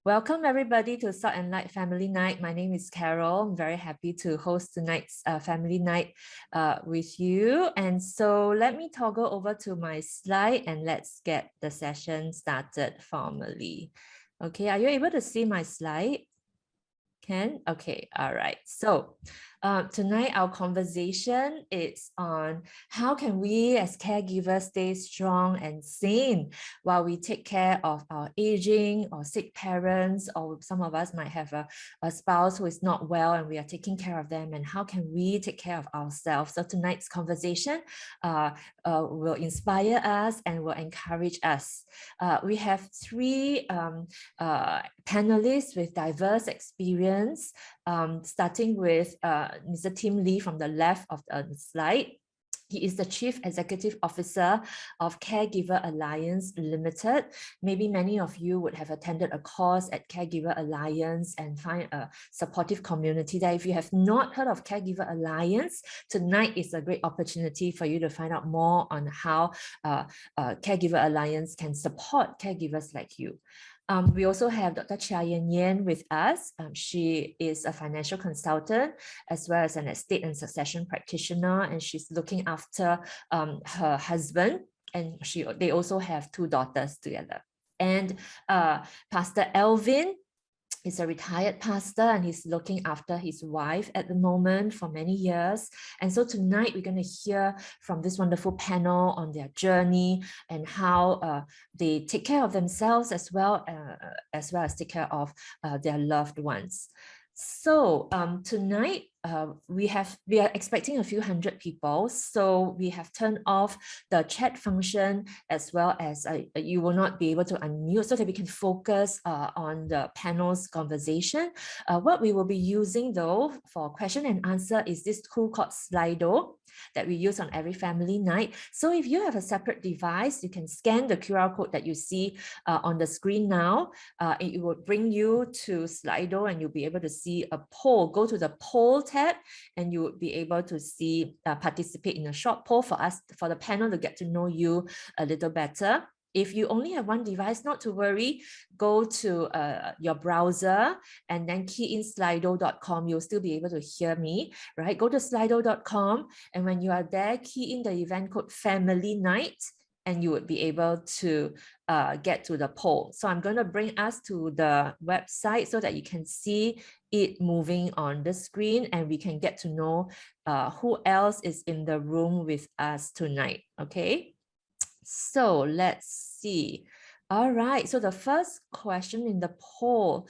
Welcome everybody to Salt&Light Family Night. My name is Carol. I'm very happy to host tonight's Family Night with you. And so let me toggle over to my slide and let's get the session started formally. Okay, are you able to see my slide? Can? Okay, all right. So tonight our conversation is on how can we as caregivers stay strong and sane while we take care of our aging or sick parents, or some of us might have a spouse who is not well and we are taking care of them, and how can we take care of ourselves. So tonight's conversation will inspire us and will encourage us. We have three panelists with diverse experience, starting with Mr. Tim Lee from the left of the slide. He is the Chief Executive Officer of Caregiver Alliance Limited. Maybe many of you would have attended a course at Caregiver Alliance and find a supportive community there. If you have not heard of Caregiver Alliance, tonight is a great opportunity for you to find out more on how Caregiver Alliance can support caregivers like you. We also have Dr. Chia Yen-Yen with us. She is a financial consultant as well as an estate and succession practitioner, and she's looking after her husband, and they also have two daughters together. And Pastor Elvin is a retired pastor and he's looking after his wife at the moment for many years. And so tonight we're going to hear from this wonderful panel on their journey and how they take care of themselves as well as take care of their loved ones. So tonight we are expecting a few hundred people, so we have turned off the chat function, as well as you will not be able to unmute, so that we can focus on the panel's conversation. What we will be using though for question and answer is this tool called Slido that we use on every family night. So if you have a separate device, you can scan the QR code that you see on the screen now. It will bring you to Slido and you'll be able to see a poll. Go to the poll tab and you would be able to see participate in a short poll for the panel to get to know you a little better. If you only have one device, not to worry, go to your browser and then key in slido.com. You'll still be able to hear me, right? Go to slido.com, and when you are there, key in the event code Family Night, and you would be able to get to the poll. So I'm going to bring us to the website so that you can see it moving on the screen and we can get to know who else is in the room with us tonight, okay? So let's see. All right, so the first question in the poll,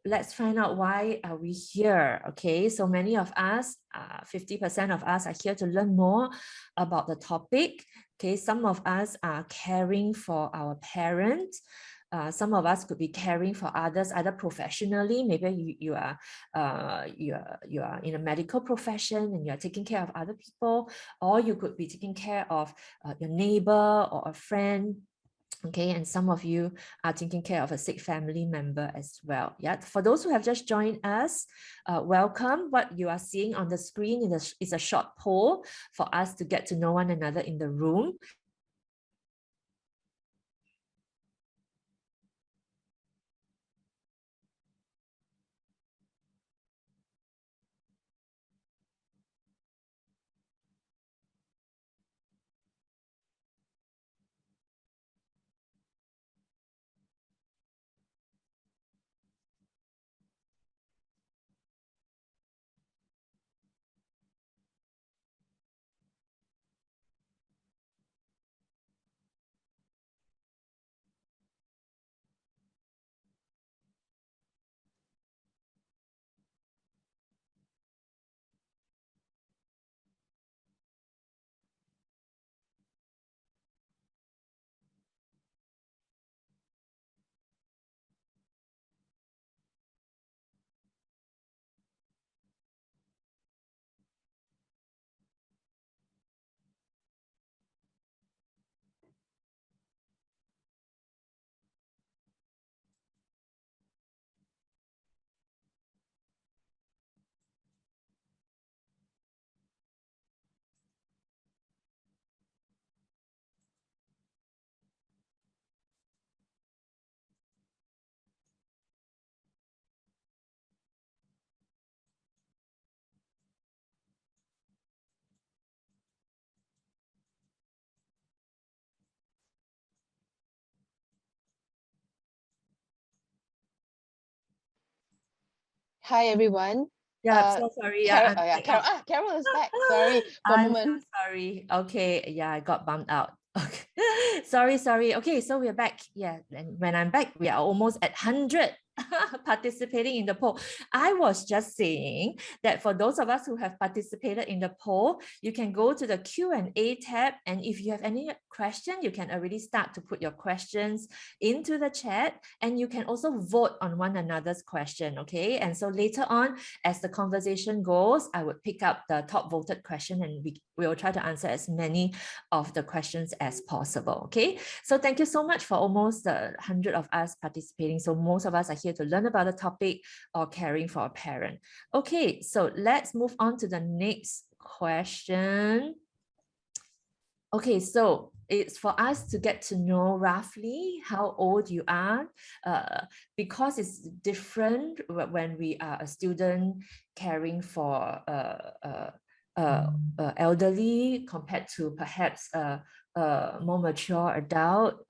let's find out why are we here, okay? So many of us, 50% of us are here to learn more about the topic, okay? Some of us are caring for our parents. Some of us could be caring for others, either professionally, maybe you are in a medical profession and you are taking care of other people, or you could be taking care of your neighbor or a friend. Okay, and some of you are taking care of a sick family member as well. Yeah, for those who have just joined us, welcome. What you are seeing on the screen is a short poll for us to get to know one another in the room. Hi, everyone. Yeah, so sorry. Carol, Yeah, Carol is back. Sorry for a I'm so moment. sorry. Okay, yeah, I got bummed out. Okay, sorry. Okay, so we're back. Yeah, and when I'm back, we are almost at 100 participating in the poll. I was just saying that for those of us who have participated in the poll, you can go to the Q&A tab, and if you have any question, you can already start to put your questions into the chat, and you can also vote on one another's question, okay? And so later on, as the conversation goes, I would pick up the top voted question, and we will try to answer as many of the questions as possible, okay? So thank you so much for almost 100 of us participating. So most of us are here to learn about the topic or caring for a parent. Okay, so let's move on to the next question. Okay, so it's for us to get to know roughly how old you are, because it's different when we are a student caring for elderly compared to perhaps a more mature adult.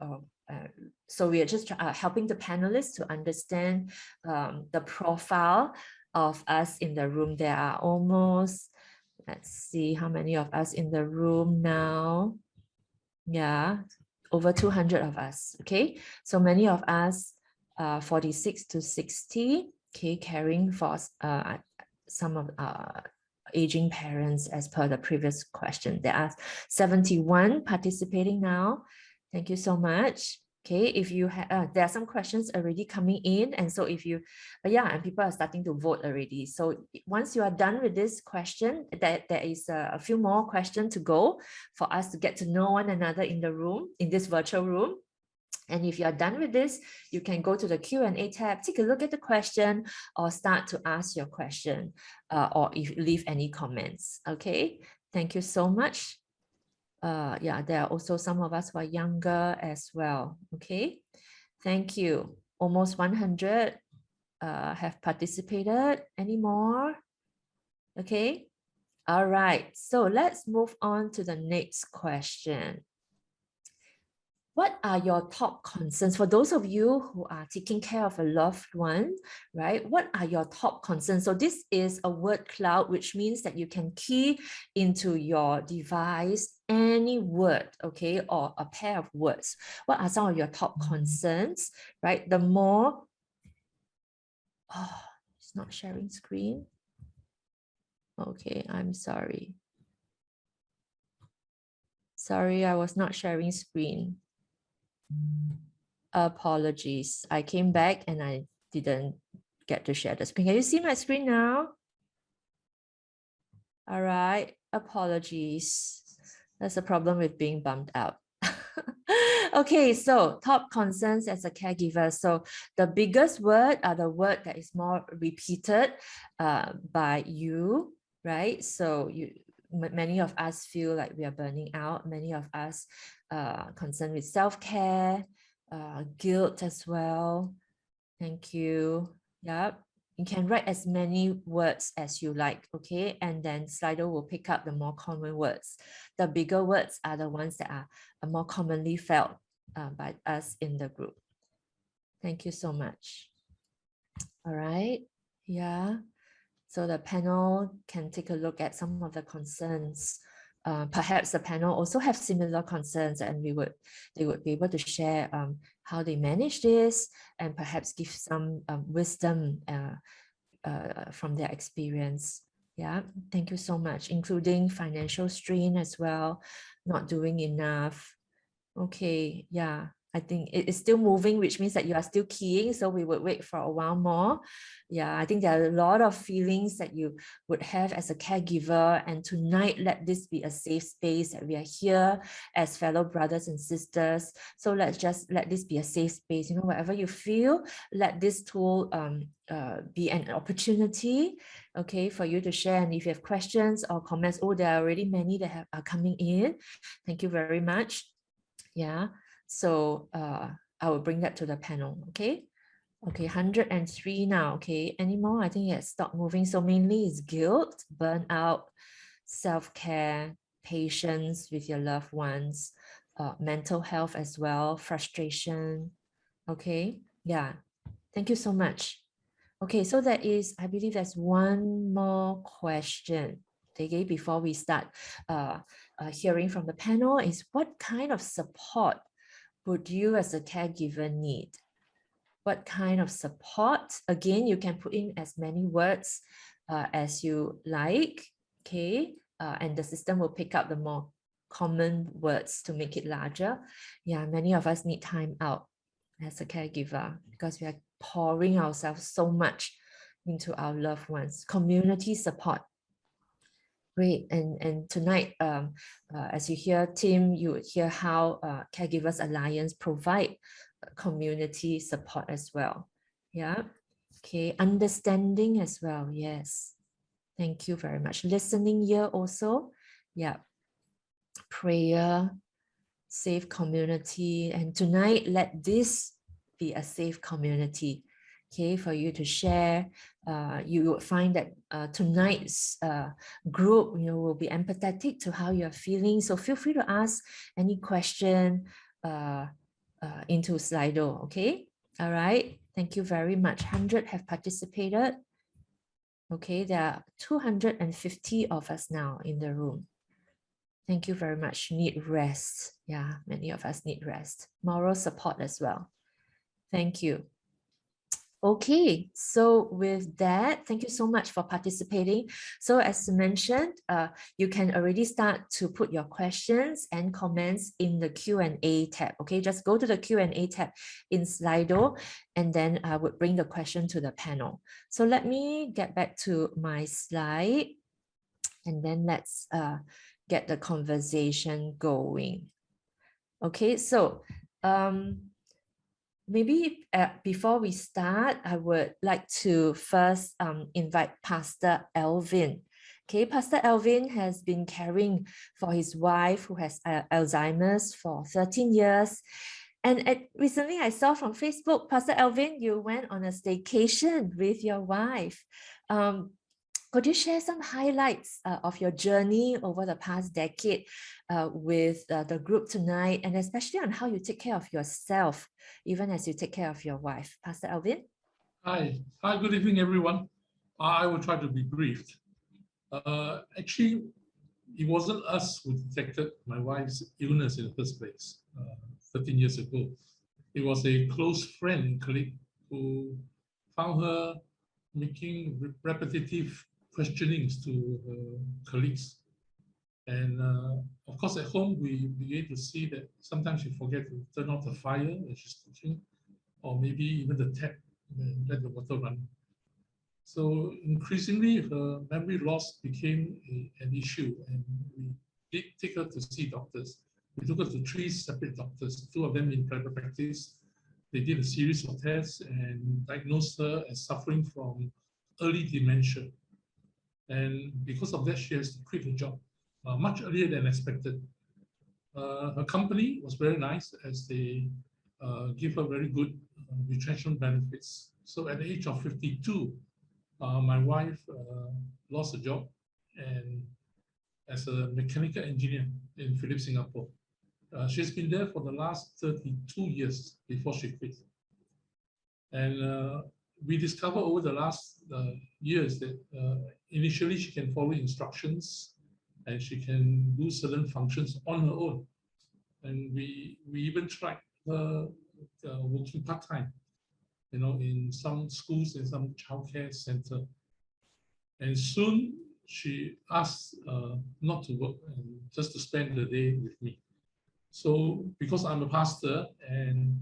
So we are just helping the panelists to understand the profile of us in the room. There are almost, let's see how many of us in the room now. Yeah, over 200 of us. Okay, so many of us 46 to 60, okay, caring for some of aging parents as per the previous question. There are 71 participating now. Thank you so much. Okay, if you have, there are some questions already coming in, and so if you, yeah, and people are starting to vote already. So once you are done with this question, there is a few more questions to go for us to get to know one another in the room, in this virtual room. And if you are done with this, you can go to the Q&A tab, take a look at the question, or start to ask your question, or if you leave any comments. Okay, thank you so much. Yeah, there are also some of us who are younger as well. Okay, thank you. Almost 100 have participated. Any more? Okay, all right. So let's move on to the next question. What are your top concerns for those of you who are taking care of a loved one, right? What are your top concerns? So this is a word cloud, which means that you can key into your device any word, okay, or a pair of words. What are some of your top concerns, right? The more, oh, it's not sharing screen. Okay, I'm sorry. Sorry, I was not sharing screen. Apologies. I came back and I didn't get to share the screen. Can you see my screen now? All right. Apologies. That's a problem with being bumped out. Okay, so top concerns as a caregiver. So the biggest word are the word that is more repeated by you, right? So many of us feel like we are burning out. Many of us concerned with self-care, guilt as well. Thank you. Yep. You can write as many words as you like, okay? And then Slido will pick up the more common words. The bigger words are the ones that are more commonly felt by us in the group. Thank you so much. All right. Yeah. So the panel can take a look at some of the concerns. Perhaps the panel also have similar concerns, and they would be able to share how they manage this, and perhaps give some wisdom from their experience. Yeah, thank you so much, including financial strain as well, not doing enough. Okay, yeah, I think it is still moving, which means that you are still keying. So we would wait for a while more. Yeah, I think there are a lot of feelings that you would have as a caregiver. And tonight, let this be a safe space that we are here as fellow brothers and sisters. So let's just let this be a safe space. You know, whatever you feel, let this tool be an opportunity, okay, for you to share. And if you have questions or comments, oh, there are already many that are coming in. Thank you very much. Yeah, so I will bring that to the panel. Okay, 103 now. Okay, any more? I think it has stopped moving. So mainly it's guilt, burnout, self-care, patience with your loved ones, mental health as well, frustration. Okay, yeah, thank you so much. Okay, so there is, I believe there's one more question, okay, before we start hearing from the panel is what kind of support would you as a caregiver need? What kind of support? Again, you can put in as many words as you like, okay? And the system will pick up the more common words to make it larger. Yeah, many of us need time out as a caregiver because we are pouring ourselves so much into our loved ones. Community support. Great. And tonight, as you hear Tim, you would hear how Caregivers Alliance provide community support as well. Yeah. Okay. Understanding as well. Yes. Thank you very much. Listening here also. Yeah. Prayer, safe community. And tonight, let this be a safe community. Okay, for you to share. You will find that tonight's group, will be empathetic to how you're feeling. So feel free to ask any question into Slido. Okay, all right. Thank you very much. 100 have participated. Okay, there are 250 of us now in the room. Thank you very much. Need rest. Yeah, many of us need rest. Moral support as well. Thank you. Okay, so with that, thank you so much for participating. So as mentioned, you can already start to put your questions and comments in the Q&A tab. Okay, just go to the Q&A tab in Slido, and then I would bring the question to the panel. So let me get back to my slide, and then let's get the conversation going. Okay, so maybe before we start, I would like to first invite Pastor Elvin. Okay, Pastor Elvin has been caring for his wife who has Alzheimer's for 13 years. And recently I saw from Facebook, Pastor Elvin, you went on a staycation with your wife. Could you share some highlights of your journey over the past decade with the group tonight, and especially on how you take care of yourself, even as you take care of your wife? Pastor Elvin? Hi, good evening, everyone. I will try to be brief. Actually, it wasn't us who detected my wife's illness in the first place 13 years ago. It was a close friend and colleague who found her making repetitive questionings to her colleagues. And of course, at home, we began to see that sometimes she forget to turn off the fire when she's cooking, or maybe even the tap and let the water run. So increasingly, her memory loss became an issue, and we did take her to see doctors. We took her to 3 separate doctors, 2 of them in private practice. They did a series of tests and diagnosed her as suffering from early dementia. And because of that, she has to quit her job much earlier than expected. Her company was very nice, as they give her very good retrenchment benefits. So at the age of 52, my wife lost a job and as a mechanical engineer in Philips, Singapore. She's been there for the last 32 years before she quit. And we discovered over the last years that initially she can follow instructions and she can do certain functions on her own. And we even tried working part-time, in some schools, in some childcare center. And soon she asked not to work and just to spend the day with me. So because I'm a pastor and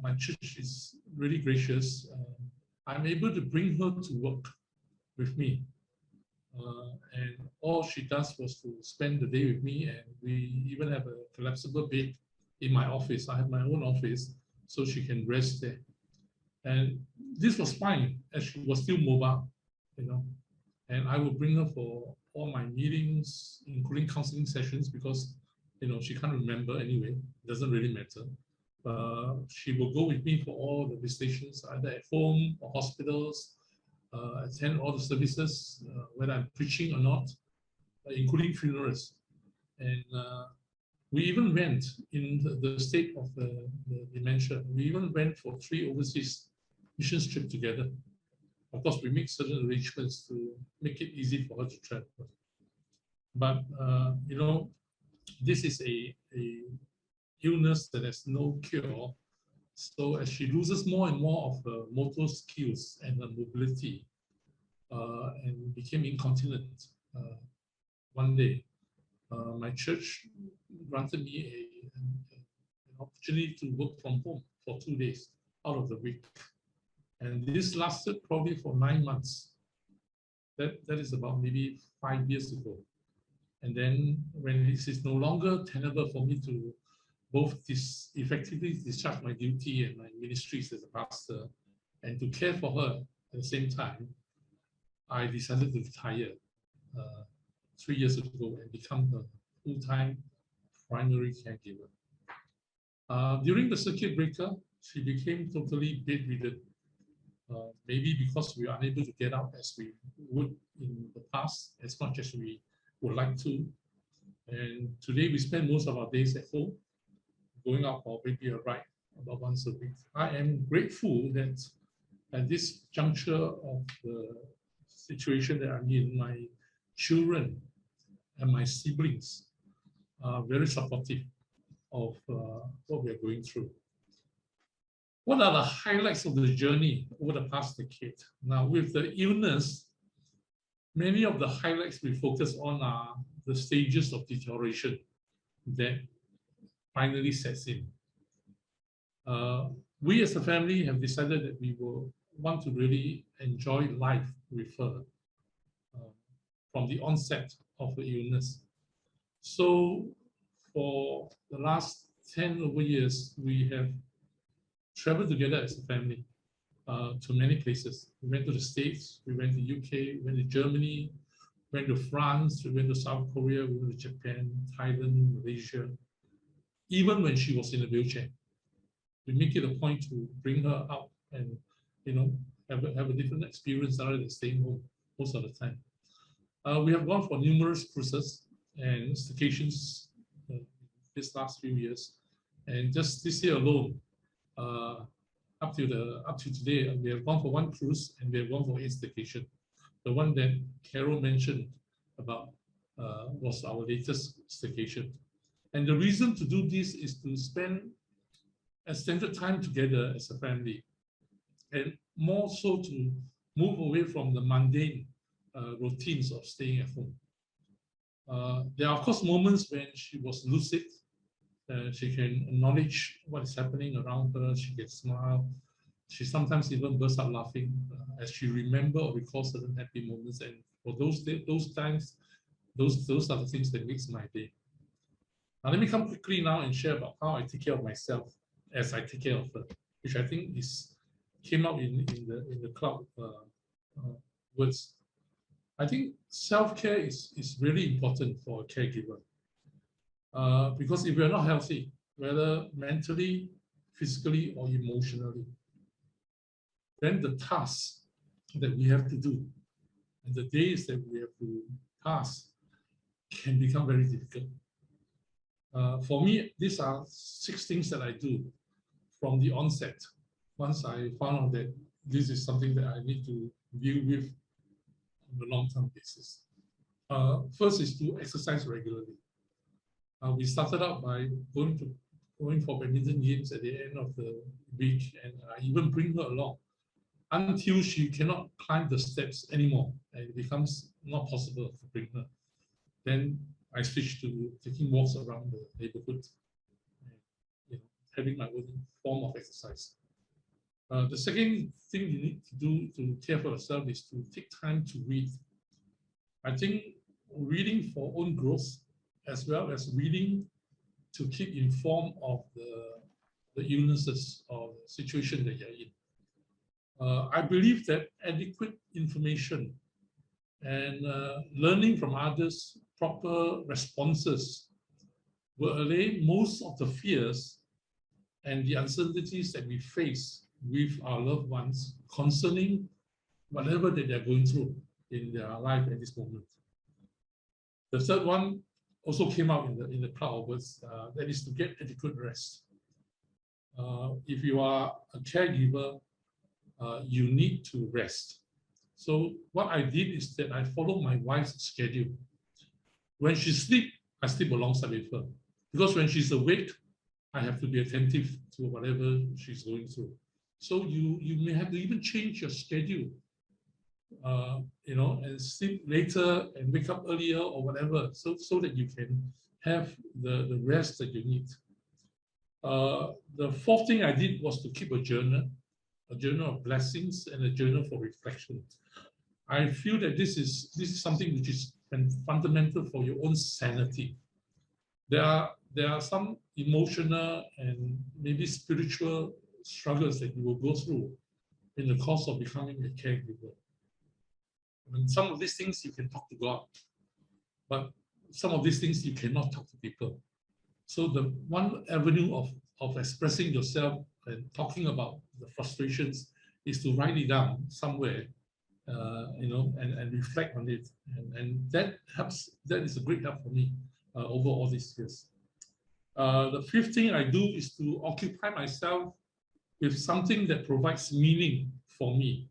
my church is really gracious, I'm able to bring her to work with me. And all she does was to spend the day with me, and we even have a collapsible bed in my office. I have my own office, so she can rest there. And this was fine, as she was still mobile, And I would bring her for all my meetings, including counseling sessions, because she can't remember anyway. It doesn't really matter. She will go with me for all the visitations, either at home or hospitals, attend all the services, whether I'm preaching or not, including funerals. And we even went in the state of the dementia. We even went for 3 overseas mission trips together. Of course, we make certain arrangements to make it easy for her to travel. But, this is a illness that has no cure. So as she loses more and more of her motor skills and her mobility, and became incontinent, one day, my church granted me an opportunity to work from home for 2 days out of the week. And this lasted probably for 9 months. That is about maybe 5 years ago. And then when this is no longer tenable for me to both effectively discharge my duty and my ministries as a pastor and to care for her at the same time, I decided to retire 3 years ago and become a full-time primary caregiver. During the circuit breaker, she became totally bedridden. Maybe because we are unable to get out as we would in the past, as much as we would like to. And today we spend most of our days at home, going out for maybe a ride about once a week. I am grateful that at this juncture of the situation that I'm in, my children and my siblings are very supportive of what we are going through. What are the highlights of the journey over the past decade? Now, with the illness, many of the highlights we focus on are the stages of deterioration that finally sets in. We as a family have decided that we will want to really enjoy life with her from the onset of the illness. So for the last 10 over years, we have traveled together as a family to many places. We went to the States, we went to UK, we went to Germany, went to France, we went to South Korea, we went to Japan, Thailand, Malaysia. Even when she was in a wheelchair, we make it a point to bring her out and have a different experience rather than staying home most of the time. We have gone for numerous cruises and staycations this last few years, and just this year alone, up to today, we have gone for 1 cruise and we have gone for 8 staycation. The one that Carol mentioned about was our latest staycation. And the reason to do this is to spend extended time together as a family, and more so to move away from the mundane routines of staying at home. There are, of course, moments when she was lucid. She can acknowledge what is happening around her. She can smile. She sometimes even bursts out laughing as she remembers or recalls certain happy moments. And for those times, those are the things that makes my day. Now, let me come quickly now and share about how I take care of myself as I take care of her, which I think came out in the cloud words. I think self-care is really important for a caregiver. Because if we're not healthy, whether mentally, physically, or emotionally, then the tasks that we have to do and the days that we have to pass can become very difficult. For me, these are 6 things that I do from the onset. Once I found out that this is something that I need to deal with on a long-term basis. First is to exercise regularly. We started out by going for badminton games at the end of the week, and I even bring her along until she cannot climb the steps anymore, and it becomes not possible to bring her. Then I switch to taking walks around the neighborhood, and, having my own form of exercise. The second thing you need to do to care for yourself is to take time to read. I think reading for own growth, as well as reading to keep informed of the illnesses or the situation that you're in. I believe that adequate information and learning from others, proper responses will allay most of the fears and the uncertainties that we face with our loved ones concerning whatever that they're going through in their life at this moment. The third one also came out in the cloud words, that is to get adequate rest. If you are a caregiver, you need to rest. So what I did is that I followed my wife's schedule. When she sleeps, I sleep alongside with her. Because when she's awake, I have to be attentive to whatever she's going through. So you may have to even change your schedule, and sleep later and wake up earlier or whatever, so that you can have the rest that you need. The fourth thing I did was to keep a journal of blessings and a journal for reflection. I feel that this is something which is fundamental for your own sanity. There are some emotional and maybe spiritual struggles that you will go through in the course of becoming a caregiver. And some of these things you can talk to God, but some of these things you cannot talk to people. So the one avenue of expressing yourself and talking about the frustrations is to write it down somewhere, and reflect on it. And that helps. That is a great help for me over all these years. The fifth thing I do is to occupy myself with something that provides meaning for me.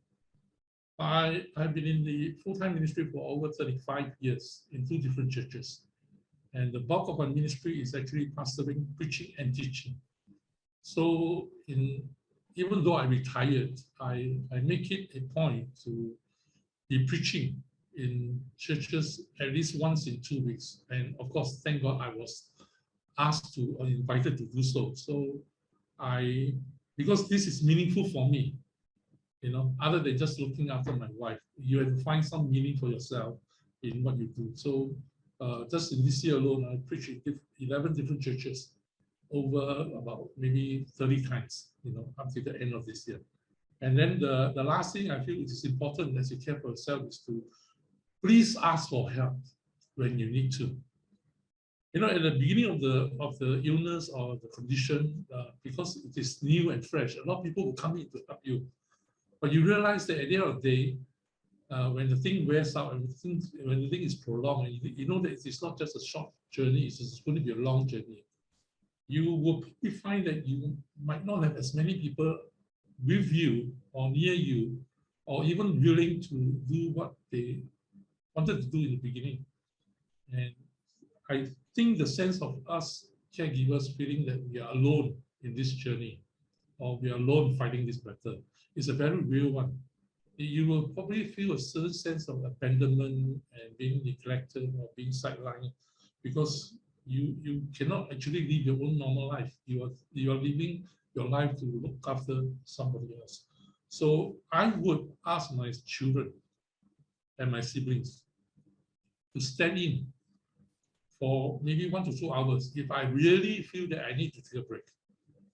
I've been in the full-time ministry for over 35 years in 2 different churches. And the bulk of my ministry is actually pastoring, preaching, and teaching. So even though I retired, I make it a point to be preaching in churches at least once in 2 weeks. And of course, thank God I was asked to or invited to do so. So because this is meaningful for me, other than just looking after my wife, you have to find some meaning for yourself in what you do. So just in this year alone, I preached in 11 different churches over about maybe 30 times, up to the end of this year. And then the last thing I feel it is important as you care for yourself is to please ask for help when you need to. At the beginning of the illness or the condition, because it is new and fresh, a lot of people will come in to help you. But you realize that at the end of the day, when the thing wears out and when the thing is prolonged, and you know that it's not just a short journey, it's going to be a long journey. You will probably find that you might not have as many people with you or near you, or even willing to do what they wanted to do in the beginning. And I think the sense of us caregivers feeling that we are alone in this journey, or we are alone fighting this battle, is a very real one. You will probably feel a certain sense of abandonment and being neglected or being sidelined because you cannot actually live your own normal life. You are living your life to look after somebody else. So I would ask my children and my siblings to stand in for maybe 1 to 2 hours if I really feel that I need to take a break.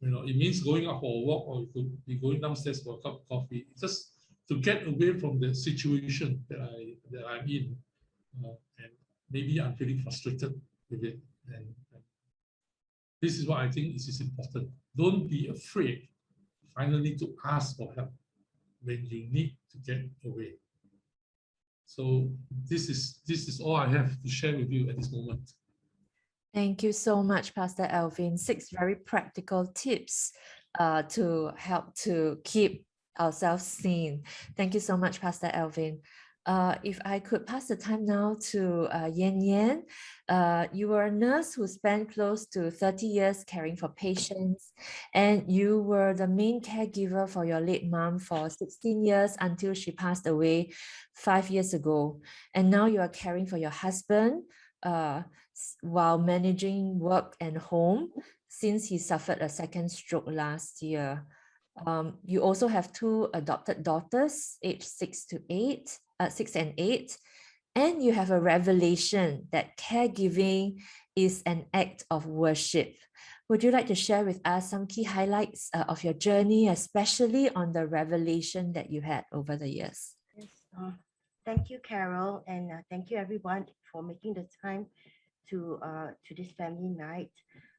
It means going out for a walk, or you could be going downstairs for a cup of coffee, just to get away from the situation that I'm in, and maybe I'm feeling frustrated with it. And this is what I think is important. Don't be afraid, finally, to ask for help when you need to get away. So this is all I have to share with you at this moment. Thank you so much, Pastor Elvin. 6 very practical tips to help to keep ourselves sane. Thank you so much, Pastor Elvin. If I could pass the time now to Yen-Yen. You were a nurse who spent close to 30 years caring for patients, and you were the main caregiver for your late mom for 16 years until she passed away 5 years ago. And now you are caring for your husband while managing work and home since he suffered a second stroke last year. You also have 2 adopted daughters, aged 6 and 8, and you have a revelation that caregiving is an act of worship. Would you like to share with us some key highlights of your journey, especially on the revelation that you had over the years? Yes, thank you, Carol, and thank you everyone for making the time to this family night.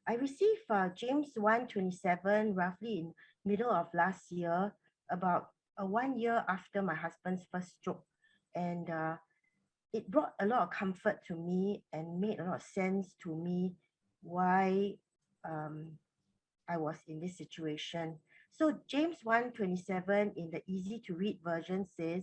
I received James 1:27 roughly in middle of last year, about 1 year after my husband's first stroke, and it brought a lot of comfort to me and made a lot of sense to me why I was in this situation. So James 1:27 in the easy to read version says,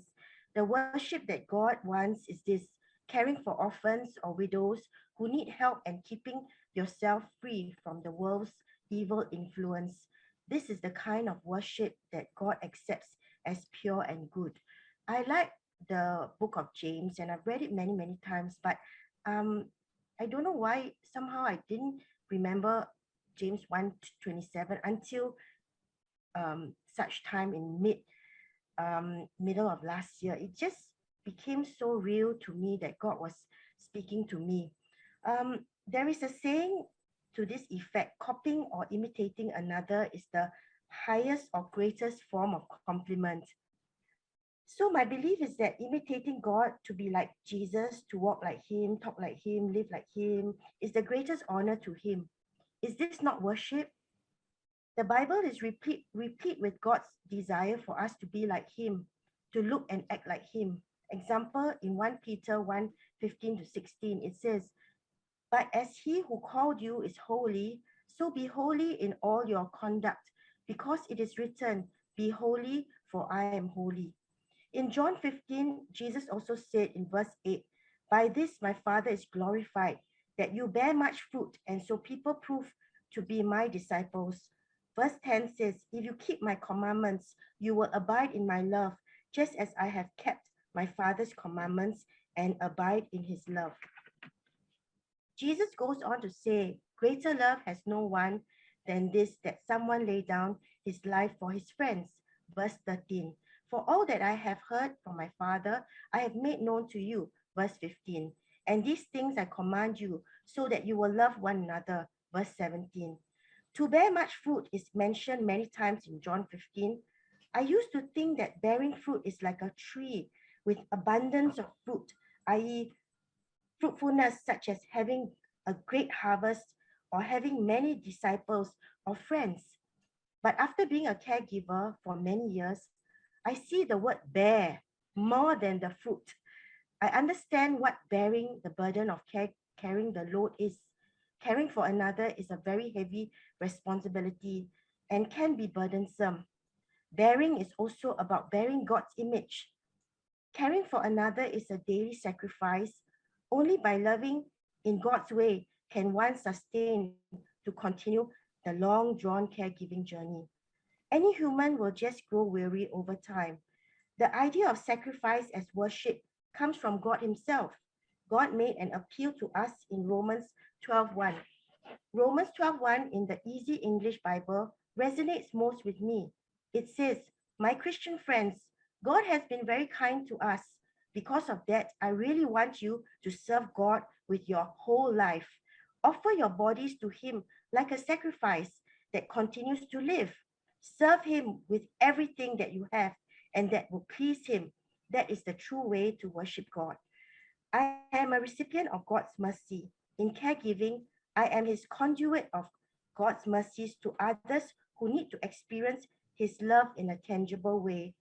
The worship that God wants is this: caring for orphans or widows who need help and keeping yourself free from the world's evil influence. This is the kind of worship that God accepts as pure and good. I like the book of James, and I've read it many, many times, but um, I don't know why somehow I didn't remember James 1:27 until such time in middle of last year. It just became so real to me that God was speaking to me. There is a saying to this effect: copying or imitating another is the highest or greatest form of compliment. So my belief is that imitating God, to be like Jesus, to walk like him, talk like him, live like him, is the greatest honor to him. Is this not worship? The Bible is replete with God's desire for us to be like him, to look and act like him. Example, in 1 Peter 1:15 to 16, it says, "But as he who called you is holy, so be holy in all your conduct, because it is written, 'Be holy, for I am holy.'" In John 15, Jesus also said in verse 8, "By this my Father is glorified, that you bear much fruit, and so people prove to be my disciples." Verse 10 says, "If you keep my commandments, you will abide in my love, just as I have kept my Father's commandments and abide in his love." Jesus goes on to say, "Greater love has no one than this, that someone lay down his life for his friends." Verse 13, "For all that I have heard from my Father, I have made known to you." Verse 15, "And these things I command you, so that you will love one another." Verse 17. To bear much fruit is mentioned many times in John 15. I used to think that bearing fruit is like a tree with abundance of fruit, i.e., fruitfulness, such as having a great harvest or having many disciples or friends. But after being a caregiver for many years, I see the word bear more than the fruit. I understand what bearing the burden of carrying the load is. Caring for another is a very heavy responsibility and can be burdensome. Bearing is also about bearing God's image. Caring for another is a daily sacrifice. Only by loving in God's way can one sustain to continue the long drawn caregiving journey. Any human will just grow weary over time. The idea of sacrifice as worship comes from God himself. God made an appeal to us in Romans 12:1. Romans 12:1 in the Easy English Bible resonates most with me. It says, "My Christian friends, God has been very kind to us. Because of that, I really want you to serve God with your whole life. Offer your bodies to him like a sacrifice that continues to live. Serve him with everything that you have, and that will please him. That is the true way to worship God." I am a recipient of God's mercy. In caregiving, I am his conduit of God's mercies to others who need to experience his love in a tangible way.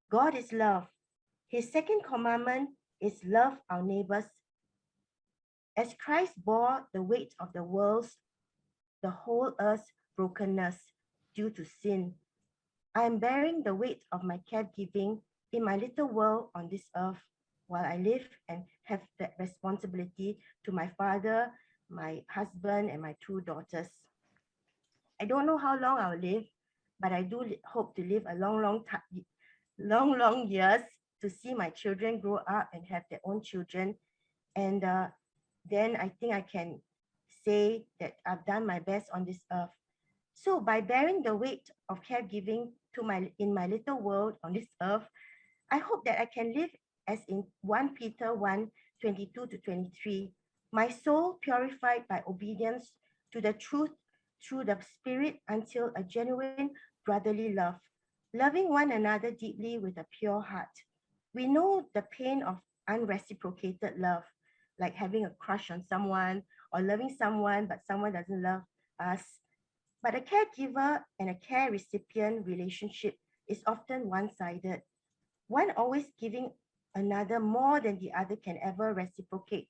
God is love. His second commandment is love our neighbors. As Christ bore the weight of the world's, the whole earth's brokenness due to sin, I am bearing the weight of my caregiving in my little world on this earth while I live and have that responsibility to my father, my husband, and my two daughters. I don't know how long I'll live, but I do hope to live a long years to see my children grow up and have their own children. And then I think I can say that I've done my best on this earth. So by bearing the weight of caregiving in my little world on this earth, I hope that I can live as in 1 Peter 1:22 to 23. My soul purified by obedience to the truth through the Spirit until a genuine brotherly love, loving one another deeply with a pure heart. We know the pain of unreciprocated love, like having a crush on someone or loving someone, but someone doesn't love us. But a caregiver and a care recipient relationship is often one-sided, one always giving another more than the other can ever reciprocate.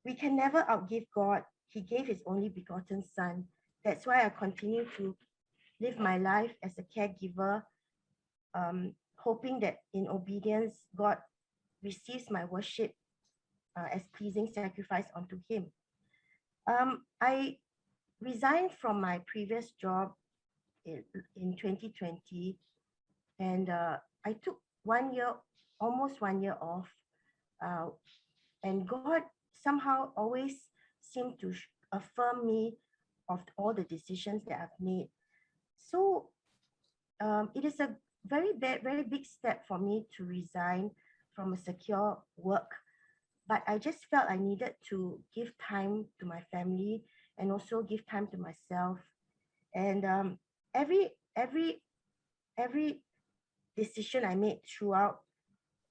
We can never outgive God. He gave his only begotten Son. That's why I continue to live my life as a caregiver hoping that in obedience, God receives my worship as pleasing sacrifice unto him. I resigned from my previous job in 2020, and I took 1 year, almost 1 year off, and God somehow always seemed to affirm me of all the decisions that I've made. So it is a very big step for me to resign from a secure work, but I just felt I needed to give time to my family and also give time to myself. And every decision I made throughout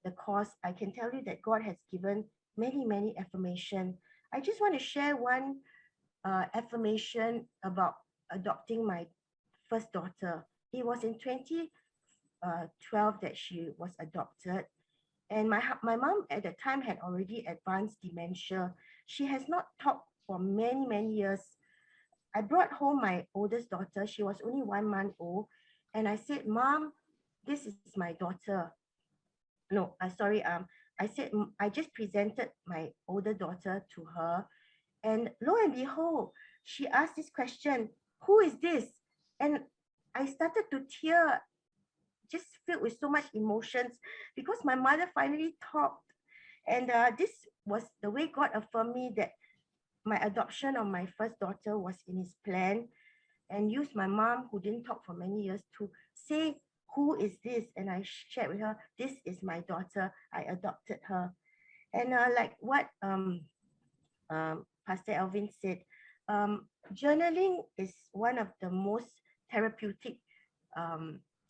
the course, I can tell you that God has given many affirmation. I just want to share one affirmation about adopting my first daughter. It was in 2012 that she was adopted. And my mom at the time had already advanced dementia. She has not talked for many years. I brought home my oldest daughter. She was only 1 month old. And I said, Mom, this is my daughter. No, sorry. I said, I just presented my older daughter to her. And lo and behold, she asked this question, who is this? And I started to tear, just filled with so much emotions, because my mother finally talked. And this was the way God affirmed me that my adoption of my first daughter was in his plan, and used my mom, who didn't talk for many years, to say, who is this? And I shared with her, this is my daughter. I adopted her. And like what Pastor Elvin said, journaling is one of the most therapeutic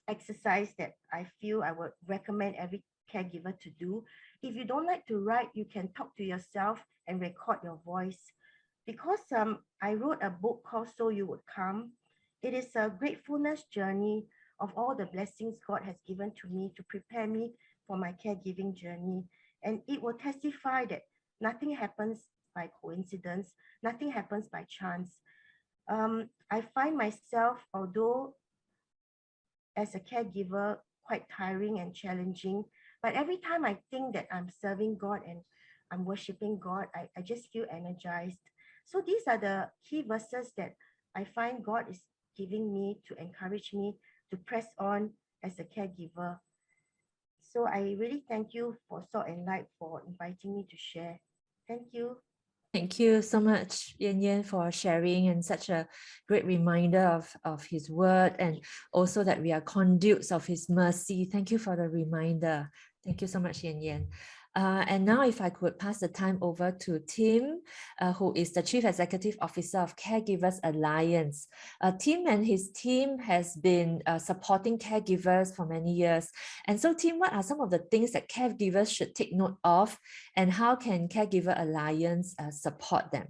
exercise that I feel I would recommend every caregiver to do. If you don't like to write, you can talk to yourself and record your voice. Because I wrote a book called So You Would Come. It is a gratefulness journey of all the blessings God has given to me to prepare me for my caregiving journey. And it will testify that nothing happens by coincidence, nothing happens by chance. I find myself, although as a caregiver, quite tiring and challenging, but every time I think that I'm serving God and I'm worshiping God, I just feel energized. So these are the key verses that I find God is giving me to encourage me to press on as a caregiver. So I really thank you for Salt and Light for inviting me to share. Thank you. Thank you so much, Yen-Yen, for sharing and such a great reminder of his word, and also that we are conduits of his mercy. Thank you for the reminder. Thank you so much, Yen-Yen. And now if I could pass the time over to Tim, who is the Chief Executive Officer of Caregivers Alliance. Tim and his team has been supporting caregivers for many years. And so Tim, what are some of the things that caregivers should take note of, and how can Caregiver Alliance support them?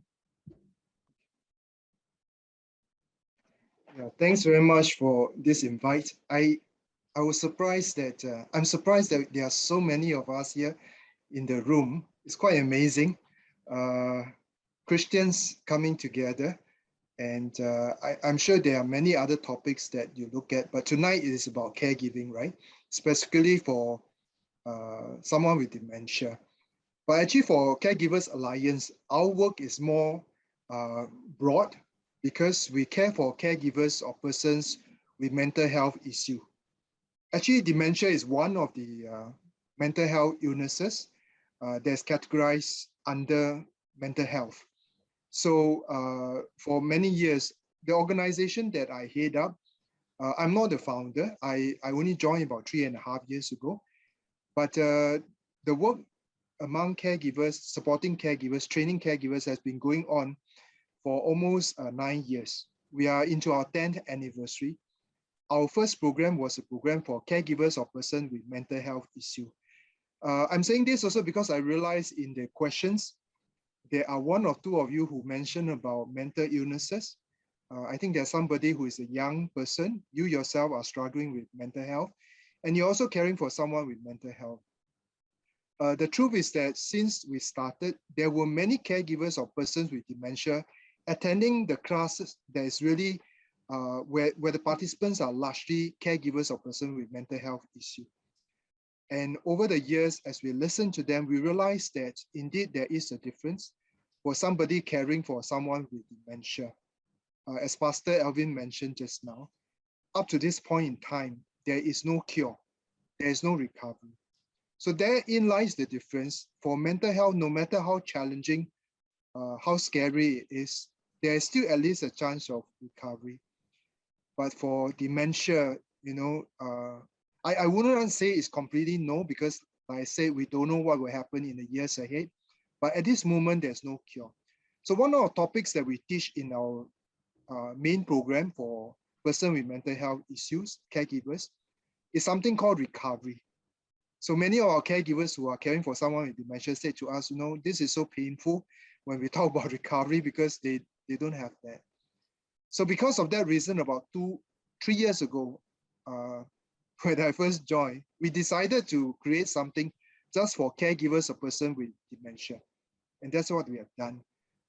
Yeah, thanks very much for this invite. I was surprised that I'm surprised that there are so many of us here in the room. It's quite amazing. Christians coming together, and I'm sure there are many other topics that you look at, but tonight it is about caregiving, right? Specifically for someone with dementia. But actually for Caregivers Alliance, our work is more broad, because we care for caregivers of persons with mental health issue. Actually, dementia is one of the mental health illnesses that's categorized under mental health. So for many years, the organization that I head up, I'm not the founder. I only joined about 3.5 years ago. But the work among caregivers, supporting caregivers, training caregivers has been going on for almost 9 years. We are into our 10th anniversary. Our first program was a program for caregivers of persons with mental health issue. I'm saying this also because I realized in the questions, there are 1 or 2 of you who mentioned about mental illnesses. I think there's somebody who is a young person. You yourself are struggling with mental health, and you're also caring for someone with mental health. The truth is that since we started, there were many caregivers of persons with dementia attending the classes that is really where the participants are largely caregivers of persons with mental health issue. And over the years, as we listen to them, we realize that indeed there is a difference for somebody caring for someone with dementia. As Pastor Elvin mentioned just now, up to this point in time, there is no cure, there is no recovery. So therein lies the difference. For mental health, no matter how challenging, how scary it is, there is still at least a chance of recovery. But for dementia, I wouldn't say it's completely no, because like I said, we don't know what will happen in the years ahead. But at this moment, there's no cure. So one of the topics that we teach in our main program for person with mental health issues, caregivers, is something called recovery. So many of our caregivers who are caring for someone with dementia say to us, this is so painful when we talk about recovery, because they don't have that. So because of that reason, about 3 years ago, when I first joined, we decided to create something just for caregivers of person with dementia. And that's what we have done.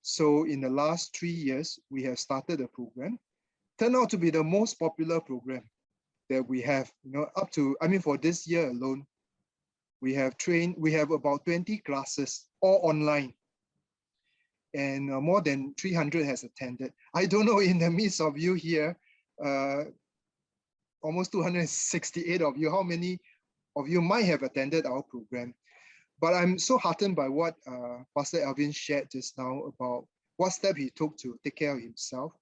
So in the last 3 years, we have started a program. Turned out to be the most popular program that we have, for this year alone, we have about 20 classes, all online. And more than 300 has attended. I don't know, in the midst of you here, almost 268 of you, how many of you might have attended our program? But I'm so heartened by what Pastor Elvin shared just now about what step he took to take care of himself.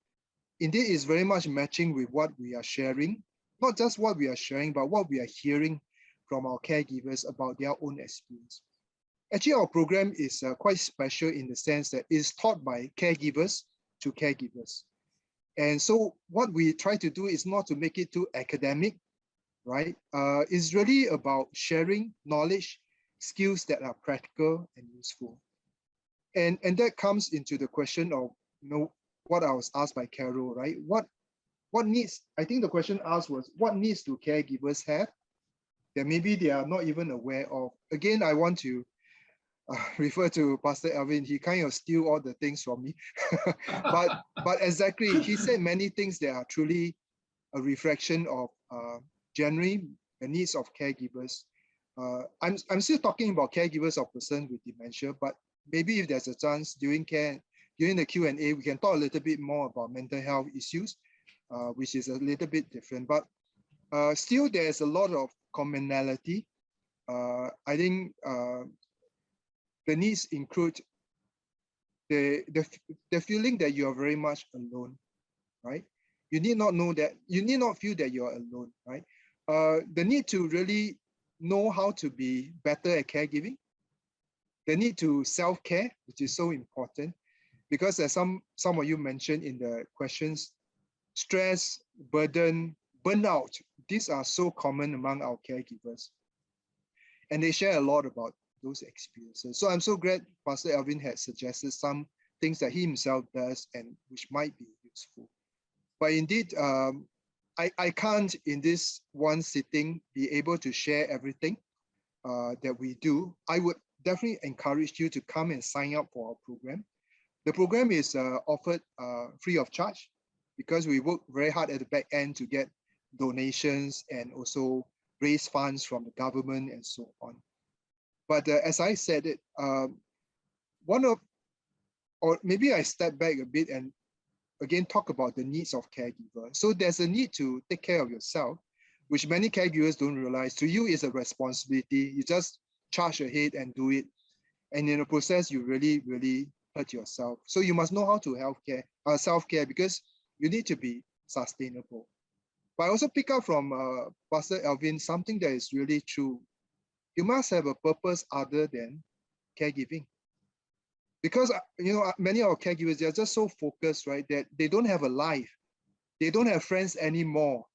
Indeed, it's very much matching with what we are sharing, not just what we are sharing, but what we are hearing from our caregivers about their own experience. Actually, our program is quite special in the sense that it's taught by caregivers to caregivers. And so what we try to do is not to make it too academic, right? It's really about sharing knowledge, skills that are practical and useful. And that comes into the question of, what I was asked by Carol, right? What needs, I think the question asked was, what needs do caregivers have that maybe they are not even aware of? Again, I want to refer to Pastor Elvin. He kind of steal all the things from me. but exactly, he said many things that are truly a reflection of generally the needs of caregivers. I'm still talking about caregivers of person with dementia, but maybe if there's a chance during the Q&A, we can talk a little bit more about mental health issues, which is a little bit different. But still, there's a lot of commonality. I think the needs include the feeling that you are very much alone, right? You need not feel that you are alone, right? The need to really know how to be better at caregiving. The need to self-care, which is so important, because as some of you mentioned in the questions, stress, burden, burnout, these are so common among our caregivers. And they share a lot about those experiences. So I'm so glad Pastor Elvin had suggested some things that he himself does and which might be useful. But indeed, I can't in this one sitting be able to share everything that we do. I would definitely encourage you to come and sign up for our program. The program is offered free of charge because we work very hard at the back end to get donations and also raise funds from the government and so on. But as I said it, or maybe I step back a bit and again talk about the needs of caregiver. So there's a need to take care of yourself, which many caregivers don't realize. To you is a responsibility. You just charge ahead and do it. And in the process, you really, really hurt yourself. So you must know how to self-care because you need to be sustainable. But I also pick up from Pastor Elvin something that is really true. You must have a purpose other than caregiving. Because many of our caregivers, they're just so focused, right, that they don't have a life. They don't have friends anymore.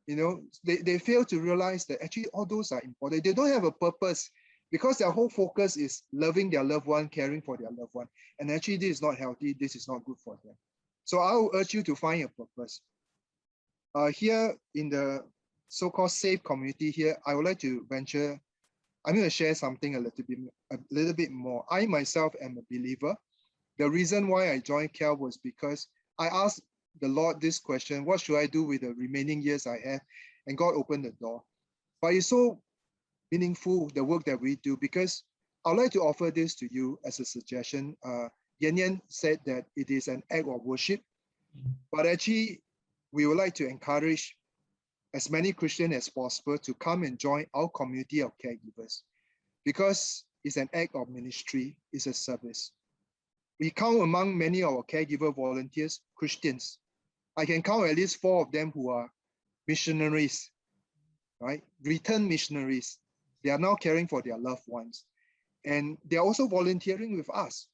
They fail to realize that actually all those are important. They don't have a purpose because their whole focus is loving their loved one, caring for their loved one. And actually this is not healthy. This is not good for them. So I will urge you to find a purpose. Here in the so-called safe community here, I would like to venture. I'm going to share something a little bit more. I myself am a believer. The reason why I joined CARE was because I asked the Lord this question: what should I do with the remaining years I have? And God opened the door. But it's so meaningful, the work that we do, because I'd like to offer this to you as a suggestion. Yen-Yen said that it is an act of worship, but actually we would like to encourage as many Christians as possible to come and join our community of caregivers, because it's an act of ministry, it's a service. We count among many of our caregiver volunteers, Christians. I can count at least 4 of them who are missionaries, right? Returned missionaries. They are now caring for their loved ones. And they're also volunteering with us.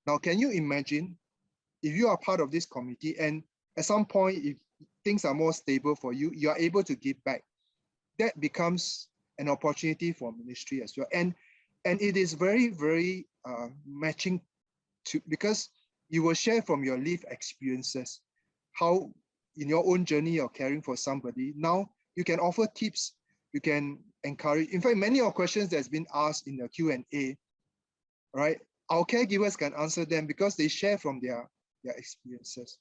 Now, can you imagine if you are part of this committee and at some point, if things are more stable for you, you are able to give back. That becomes an opportunity for ministry as well. And it is very, very matching to, because you will share from your lived experiences, how in your own journey of caring for somebody, now you can offer tips, you can encourage. In fact, many of the questions that's been asked in the Q&A, right? Our caregivers can answer them because they share from their experiences.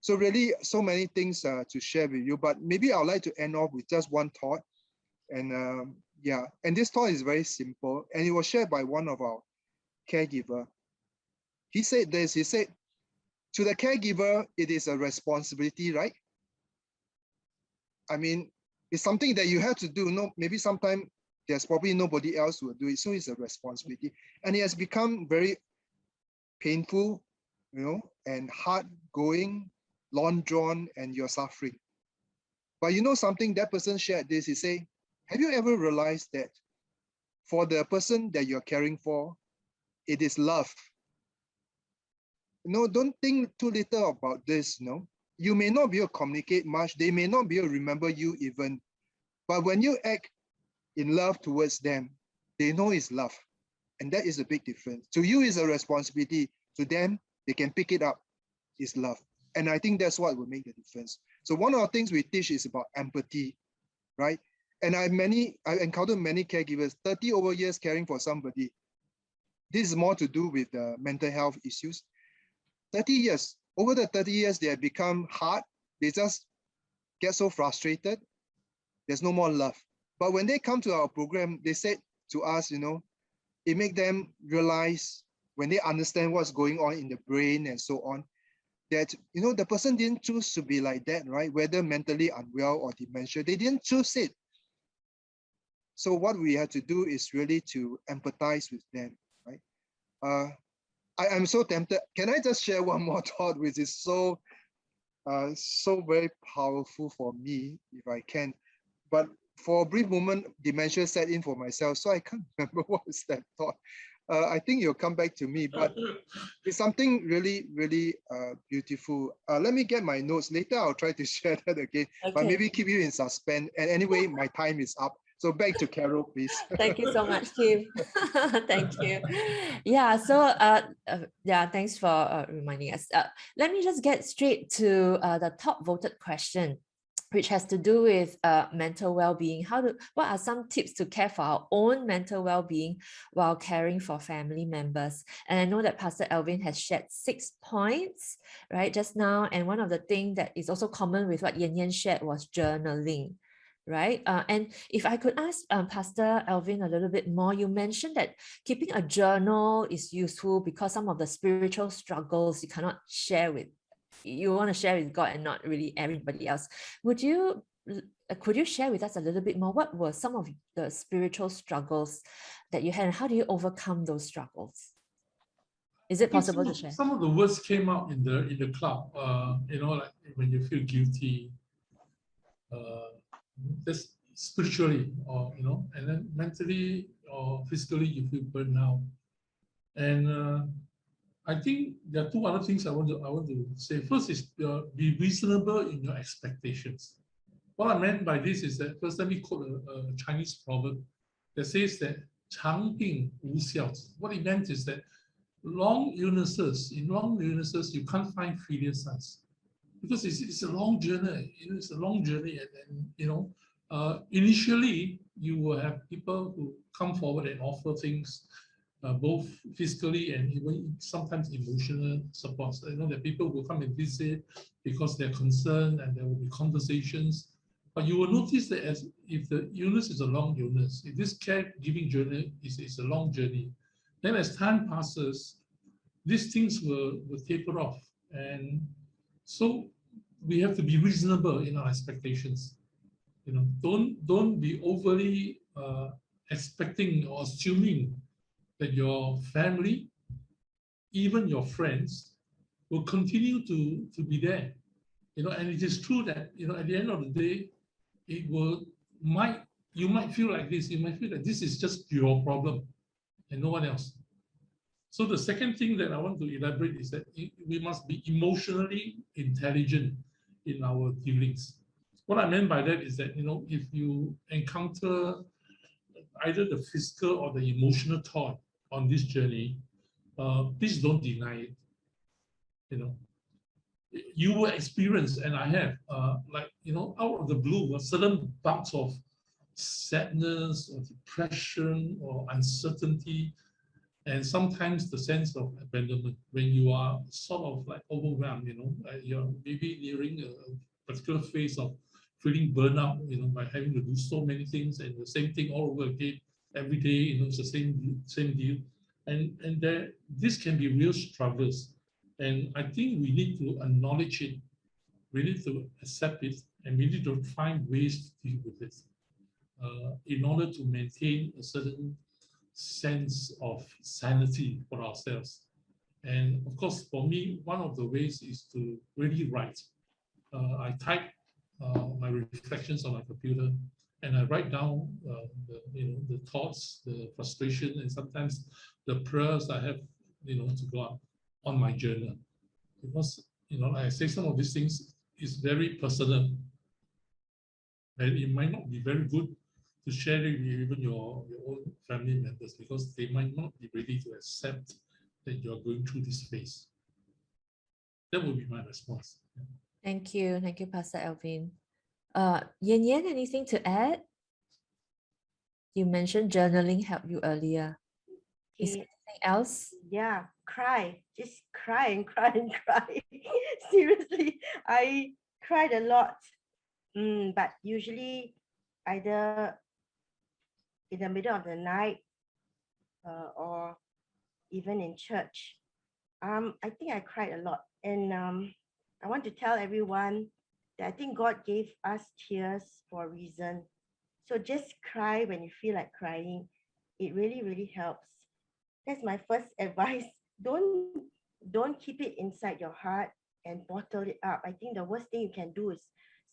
So really, so many things to share with you, but maybe I'd like to end off with just one thought. And yeah, and this thought is very simple, and it was shared by one of our caregiver. He said this, he said, to the caregiver, it is a responsibility, right? I mean, it's something that you have to do. No, maybe sometime there's probably nobody else who will do it, so it's a responsibility. And it has become very painful, you know, and hard going, long drawn, and you're suffering. But you know something, that person shared this, he said, have you ever realized that for the person that you're caring for, it is love? No, don't think too little about this, no. You may not be able to communicate much, they may not be able to remember you even, but when you act in love towards them, they know it's love. And that is a big difference. To you, it's a responsibility. To them, they can pick it up, it's love. And I think that's what will make the difference. So one of the things we teach is about empathy, right? And I've encountered many caregivers, 30 over years caring for somebody. This is more to do with mental health issues. 30 years, over the 30 years, they have become hard. They just get so frustrated. There's no more love. But when they come to our program, they said to us, you know, it makes them realize when they understand what's going on in the brain and so on, that, you know, the person didn't choose to be like that, right? Whether mentally unwell or dementia, they didn't choose it. So what we have to do is really to empathize with them, right? I'm so tempted. Can I just share one more thought, which is so very powerful for me, if I can. But for a brief moment, dementia set in for myself, so I can't remember what was that thought. I think you'll come back to me, but it's something really, really beautiful. Let me get my notes. Later, I'll try to share that again, but maybe keep you in suspense. And anyway, my time is up. So back to Carol, please. Thank you so much, Tim. Thank you. Yeah, so yeah, thanks for reminding us. Let me just get straight to the top voted question, which has to do with mental well-being. What are some tips to care for our own mental well-being while caring for family members? And I know that Pastor Elvin has shared 6 points, right, just now. And one of the things that is also common with what Yen-Yen shared was journaling, right? And if I could ask Pastor Elvin a little bit more, you mentioned that keeping a journal is useful because some of the spiritual struggles you cannot share with, you want to share with God and not really everybody else. Could you share with us a little bit more? What were some of the spiritual struggles that you had, and how do you overcome those struggles? Is it possible to share? Some of the words came out in the club. You know, like when you feel guilty, just spiritually, or you know, and then mentally or physically you feel burned out. And I think there are 2 other things I want to say. First is be reasonable in your expectations. What I meant by this is that, first, let me quote a Chinese proverb that says that 长病无孝子. What it meant is that in long illnesses, you can't find filial sons, because it's a long journey. It's a long journey, and you know, initially you will have people who come forward and offer things, both physically and even sometimes emotional support. You know that people will come and visit because they're concerned, and there will be conversations. But you will notice that as if the illness is a long illness, if this caregiving journey is a long journey, then as time passes, these things will taper off. And so we have to be reasonable in our expectations. You know, don't be overly expecting or assuming that your family, even your friends, will continue to be there. You know, and it is true that, you know, at the end of the day, you might feel like this. You might feel that this is just your problem and no one else. So the second thing that I want to elaborate is that we must be emotionally intelligent in our dealings. What I meant by that is that, you know, if you encounter either the physical or the emotional toll on this journey, please don't deny it. You know, you will experience, and I have, like, you know, out of the blue, certain bouts of sadness or depression or uncertainty, and sometimes the sense of abandonment when you are sort of like overwhelmed, you know, you're maybe nearing a particular phase of feeling burnout, you know, by having to do so many things and the same thing all over again every day, you know, it's the same deal. And this can be real struggles. And I think we need to acknowledge it, we need to accept it, and we need to find ways to deal with it in order to maintain a certain sense of sanity for ourselves. And of course, for me, one of the ways is to really write. I type my reflections on my computer, and I write down the thoughts, the frustration, and sometimes the prayers I have, you know, to God on my journal. Because, you know, I say some of these things is very personal, and it might not be very good to share it with even your own family members, because they might not be ready to accept that you're going through this phase. That would be my response. Thank you, Pastor Elvin. Yen-Yen, anything to add? You mentioned journaling helped you earlier. Is there anything else? Yeah, cry, just cry and cry and cry. Seriously, I cried a lot, but usually either in the middle of the night or even in church. I think I cried a lot, and I want to tell everyone that I think God gave us tears for a reason. So just cry when you feel like crying. It really, really helps. That's my first advice. Don't keep it inside your heart and bottle it up. I think the worst thing you can do is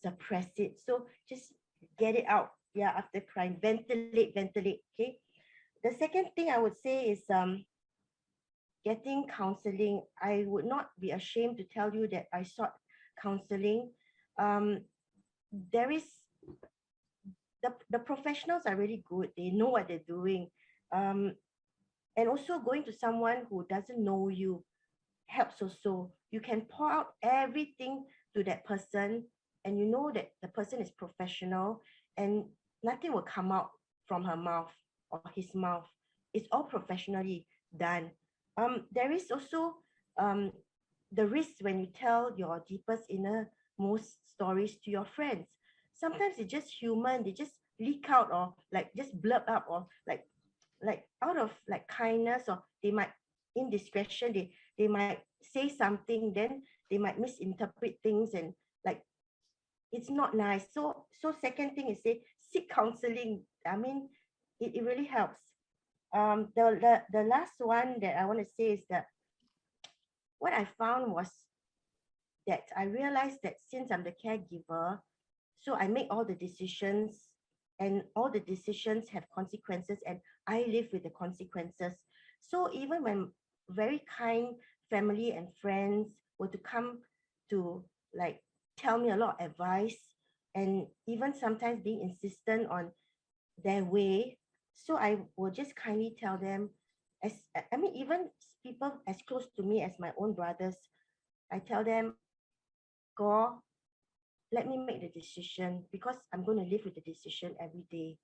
suppress it. So just get it out. Yeah, after crying, ventilate. Okay. The second thing I would say is getting counseling. I would not be ashamed to tell you that I sought counseling. There is the professionals are really good. They know what they're doing. And also going to someone who doesn't know you helps also. You can pour out everything to that person, and you know that the person is professional, and nothing will come out from her mouth or his mouth. It's all professionally done. There is also the risk when you tell your deepest innermost stories to your friends. Sometimes it's just human. They just leak out, or like just blurb up, or like out of like kindness, or they might indiscretion, they might say something, then they might misinterpret things, and like it's not nice. So second thing is say seek counseling. I mean, it really helps. The last one that I want to say is that what I found was that I realized that since I'm the caregiver, so I make all the decisions, and all the decisions have consequences, and I live with the consequences. So even when very kind family and friends were to come to like tell me a lot of advice, and even sometimes being insistent on their way, so I will just kindly tell them, even people as close to me as my own brothers, I tell them, God, let me make the decision, because I'm going to live with the decision every day.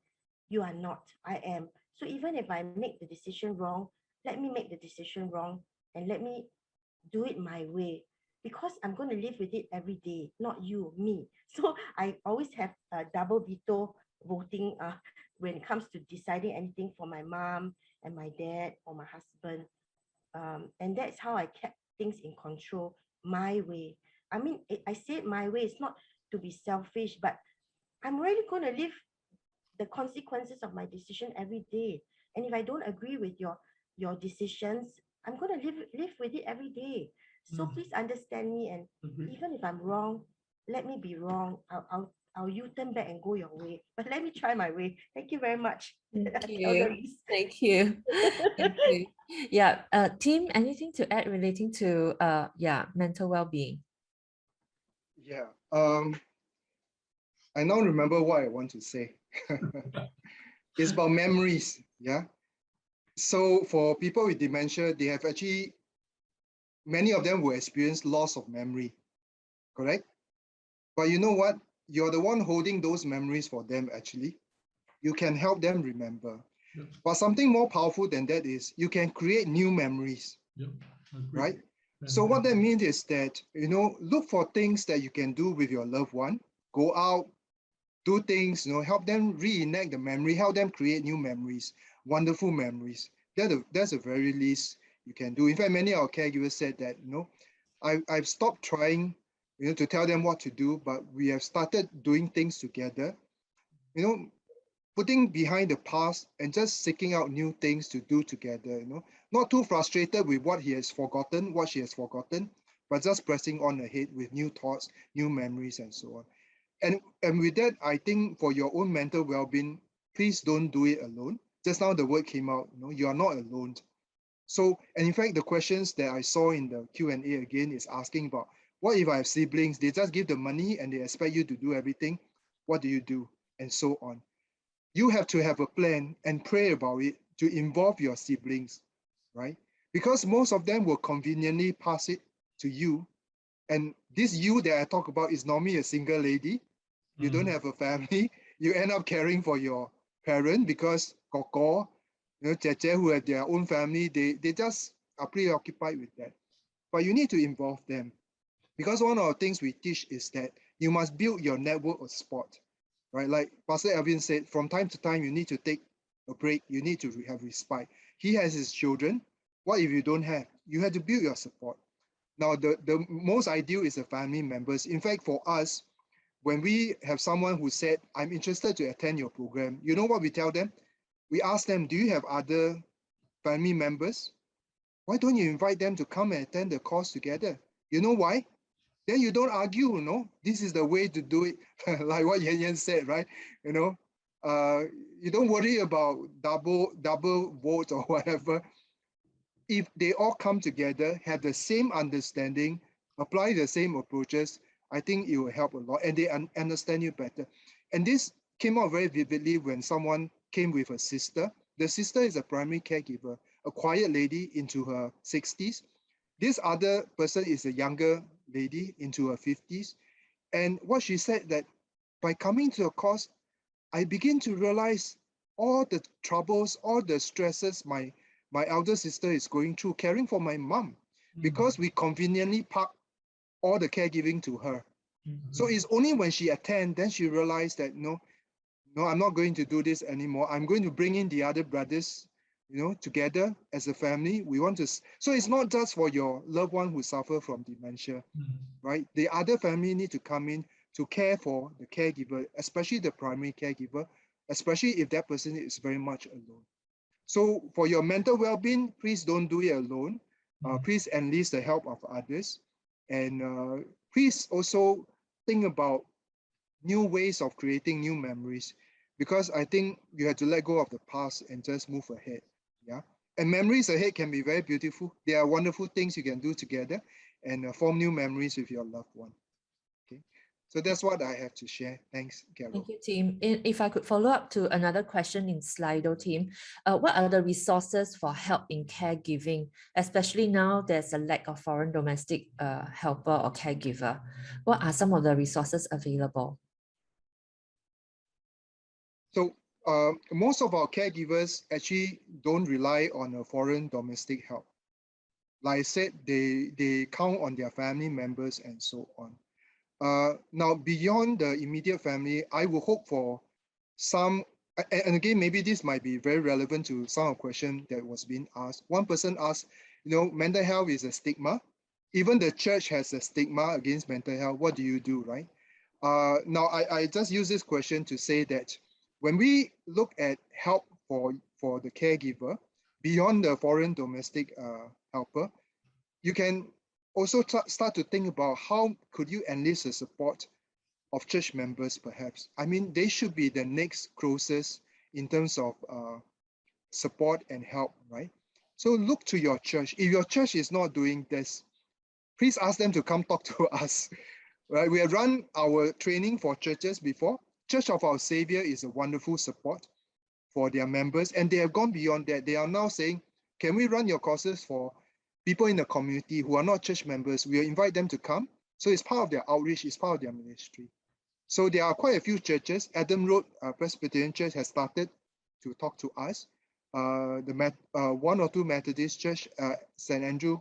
You are not, I am. So even if I make the decision wrong, let me make the decision wrong, and let me do it my way. because I'm going to live with it every day, not you, me. So I always have a double veto voting when it comes to deciding anything for my mom and my dad or my husband. And that's how I kept things in control my way. I mean, I say it my way, it's not to be selfish, but I'm really going to live the consequences of my decision every day. And if I don't agree with your decisions, I'm going to live with it every day. So please understand me, and even if I'm wrong, let me be wrong. I'll U-turn back and go your way. But let me try my way. Thank you very much. Thank you. Thank you. Thank you. Yeah, team, anything to add relating to mental well-being? Yeah. I now remember what I want to say. It's about memories. Yeah. So for people with dementia, they have actually, many of them will experience loss of memory, correct? But you know what? You're the one holding those memories for them, actually. You can help them remember. Yep. But something more powerful than that is you can create new memories, Yep. Agree. right? So what that means is that, look for things that you can do with your loved one. Go out, do things, help them reenact the memory, help them create new memories, wonderful memories. That's the very least you can do. In fact, many of our caregivers said that, I've stopped trying, to tell them what to do, but we have started doing things together, putting behind the past and just seeking out new things to do together, not too frustrated with what she has forgotten, but just pressing on ahead with new thoughts, new memories, and so on. And with that, I think for your own mental well-being, please don't do it alone. Just now the word came out, you are not alone. So, and in fact, the questions that I saw in the Q&A again is asking about, what if I have siblings? They just give the money and they expect you to do everything. What do you do? And so on. You have to have a plan and pray about it to involve your siblings, right? Because most of them will conveniently pass it to you. And this you that I talk about is normally a single lady. You don't have a family. You end up caring for your parent because koko, Cheche, who have their own family, they just are preoccupied with that. But you need to involve them. Because one of the things we teach is that you must build your network of support, right? Like Pastor Elvin said, from time to time, you need to take a break. You need to have respite. He has his children. What if you don't have? You have to build your support. Now, the most ideal is the family members. In fact, for us, when we have someone who said, I'm interested to attend your program, you know what we tell them? We ask them, do you have other family members? Why don't you invite them to come and attend the course together? You know why? Then you don't argue, this is the way to do it. Like what Yen-Yen said, right? You don't worry about double votes or whatever. If they all come together, have the same understanding, apply the same approaches, I think it will help a lot and they understand you better. And this came out very vividly when someone came with a sister. The sister is a primary caregiver, a quiet lady into her 60s. This other person is a younger lady into her 50s. And what she said that by coming to a course, I begin to realize all the troubles, all the stresses my elder sister is going through caring for my mom, because we conveniently park all the caregiving to her. So it's only when she attends, then she realized that, no, I'm not going to do this anymore. I'm going to bring in the other brothers, together as a family. We want to, so it's not just for your loved one who suffer from dementia, right? The other family need to come in to care for the caregiver, especially the primary caregiver, especially if that person is very much alone. So for your mental well-being, please don't do it alone. Please enlist the help of others. And please also think about new ways of creating new memories, because I think you have to let go of the past and just move ahead. Yeah. And memories ahead can be very beautiful. There are wonderful things you can do together and form new memories with your loved one. Okay. So that's what I have to share. Thanks, Carol. Thank you, team. If I could follow up to another question in Slido, team, what are the resources for help in caregiving, especially now there's a lack of foreign domestic helper or caregiver? What are some of the resources available? So most of our caregivers actually don't rely on a foreign domestic help. like I said, they count on their family members and so on. Now, beyond the immediate family, I will hope for some, and again, maybe this might be very relevant to some of the question that was being asked. One person asked, mental health is a stigma. Even the church has a stigma against mental health. What do you do, right? Now, I just use this question to say that when we look at help for the caregiver, beyond the foreign domestic helper, you can also start to think about how could you enlist the support of church members, perhaps. I mean, they should be the next closest in terms of support and help, right? So look to your church. If your church is not doing this, please ask them to come talk to us, right? We have run our training for churches before. Church of Our Savior is a wonderful support for their members, and they have gone beyond that. They are now saying, can we run your courses for people in the community who are not church members? We'll invite them to come. So it's part of their outreach, it's part of their ministry. So there are quite a few churches. Adam Road Presbyterian Church has started to talk to us. One or two Methodist Church, St. Andrew.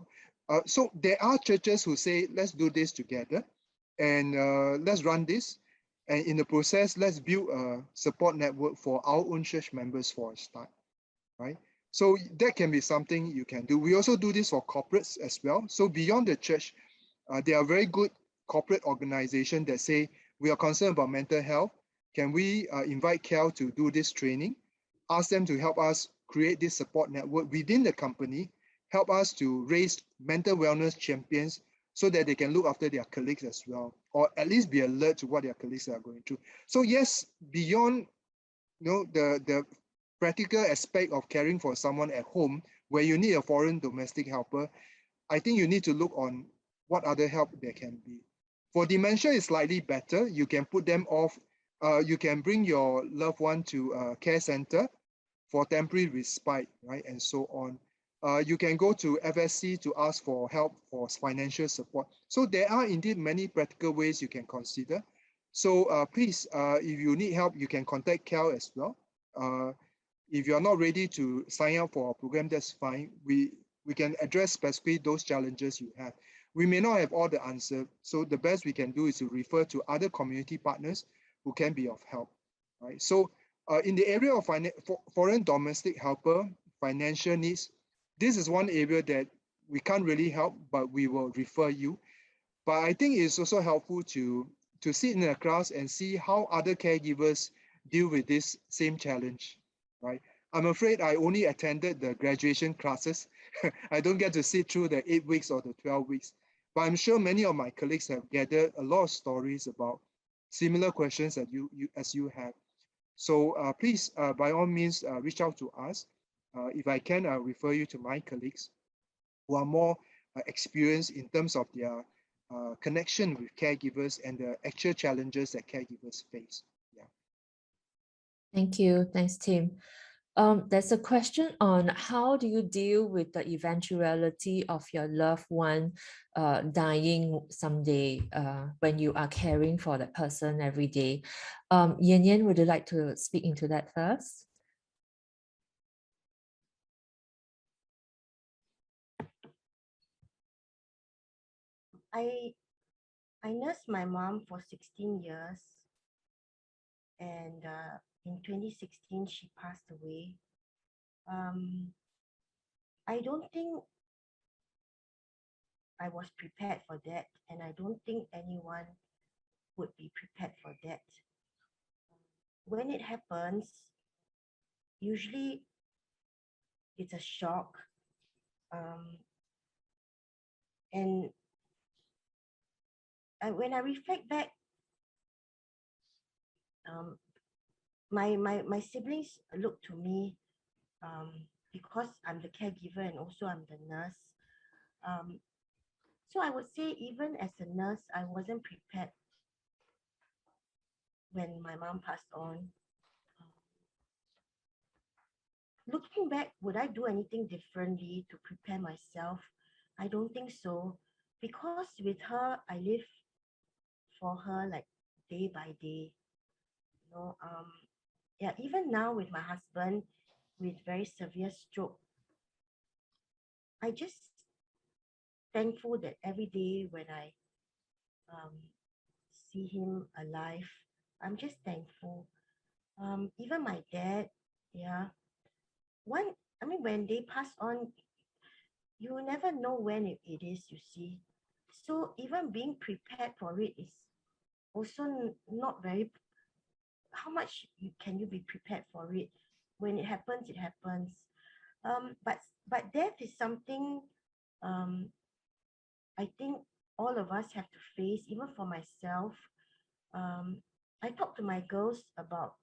So there are churches who say, let's do this together and let's run this. And in the process, let's build a support network for our own church members for a start, right? So that can be something you can do. We also do this for corporates as well. So beyond the church, there are very good corporate organizations that say, we are concerned about mental health. Can we invite CAL to do this training? Ask them to help us create this support network within the company, help us to raise mental wellness champions so that they can look after their colleagues as well, or at least be alert to what their colleagues are going through. So yes, beyond the practical aspect of caring for someone at home, where you need a foreign domestic helper, I think you need to look on what other help there can be. For dementia, it's slightly better. You can put them off. You can bring your loved one to a care center for temporary respite, right, and so on. You can go to FSC to ask for help for financial support. So there are indeed many practical ways you can consider. So please, if you need help, you can contact CAL as well. If you're not ready to sign up for our program, that's fine. We can address specifically those challenges you have. We may not have all the answer, so the best we can do is to refer to other community partners who can be of help, right? So in the area of foreign domestic helper, financial needs, this is one area that we can't really help, but we will refer you. But I think it's also helpful to sit in a class and see how other caregivers deal with this same challenge, right? I'm afraid I only attended the graduation classes. I don't get to sit through the 8 weeks or the 12 weeks. But I'm sure many of my colleagues have gathered a lot of stories about similar questions that as you have. So please, by all means, reach out to us. If I can, I'll refer you to my colleagues who are more experienced in terms of their connection with caregivers and the actual challenges that caregivers face. Yeah. Thank you. Thanks, Tim. There's a question on how do you deal with the eventuality of your loved one dying someday when you are caring for that person every day. Yen-Yen, would you like to speak into that first? I nursed my mom for 16 years, and in 2016 she passed away. I don't think I was prepared for that, and I don't think anyone would be prepared for that. When it happens, usually it's a shock, and when I reflect back, my siblings look to me, because I'm the caregiver and also I'm the nurse. So I would say even as a nurse, I wasn't prepared when my mom passed on. Looking back, would I do anything differently to prepare myself? I don't think so, because with her, I live for her like day by day. Yeah, even now with my husband with very severe stroke, I just thankful that every day when I see him alive, I'm just thankful. Even my dad, yeah. When they pass on, you never know when it is, you see. So even being prepared for it is also not very, how much can you be prepared for it? When it happens, it happens. But death is something I think all of us have to face, even for myself. I talk to my girls about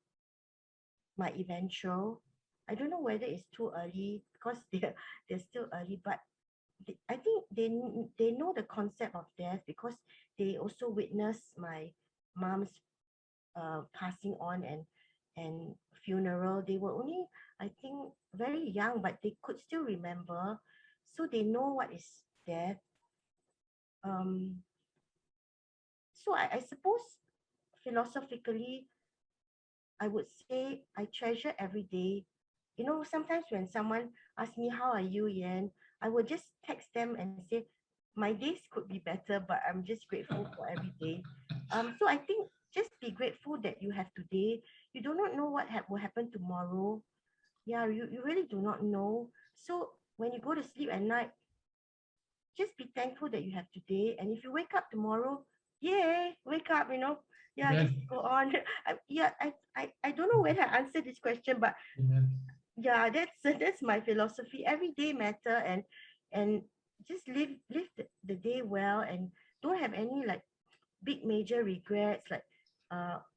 my eventual. I don't know whether it's too early because they're still early, but I think they know the concept of death because they also witnessed my mom's passing on and funeral. They were only, I think, very young, but they could still remember, so they know what is death. So I suppose philosophically, I would say I treasure every day. You know, sometimes when someone asks me, how are you, Yen? I would just text them and say, my days could be better, but I'm just grateful for every day. So I think just be grateful that you have today. You do not know what will happen tomorrow. Yeah, you really do not know. So when you go to sleep at night, just be thankful that you have today. And if you wake up tomorrow, yay, wake up, you know. Yeah, Amen. just go on. I don't know whether I answered this question, but Amen. yeah, that's my philosophy. Every day matter, and just live the day well, and don't have any like big major regrets, like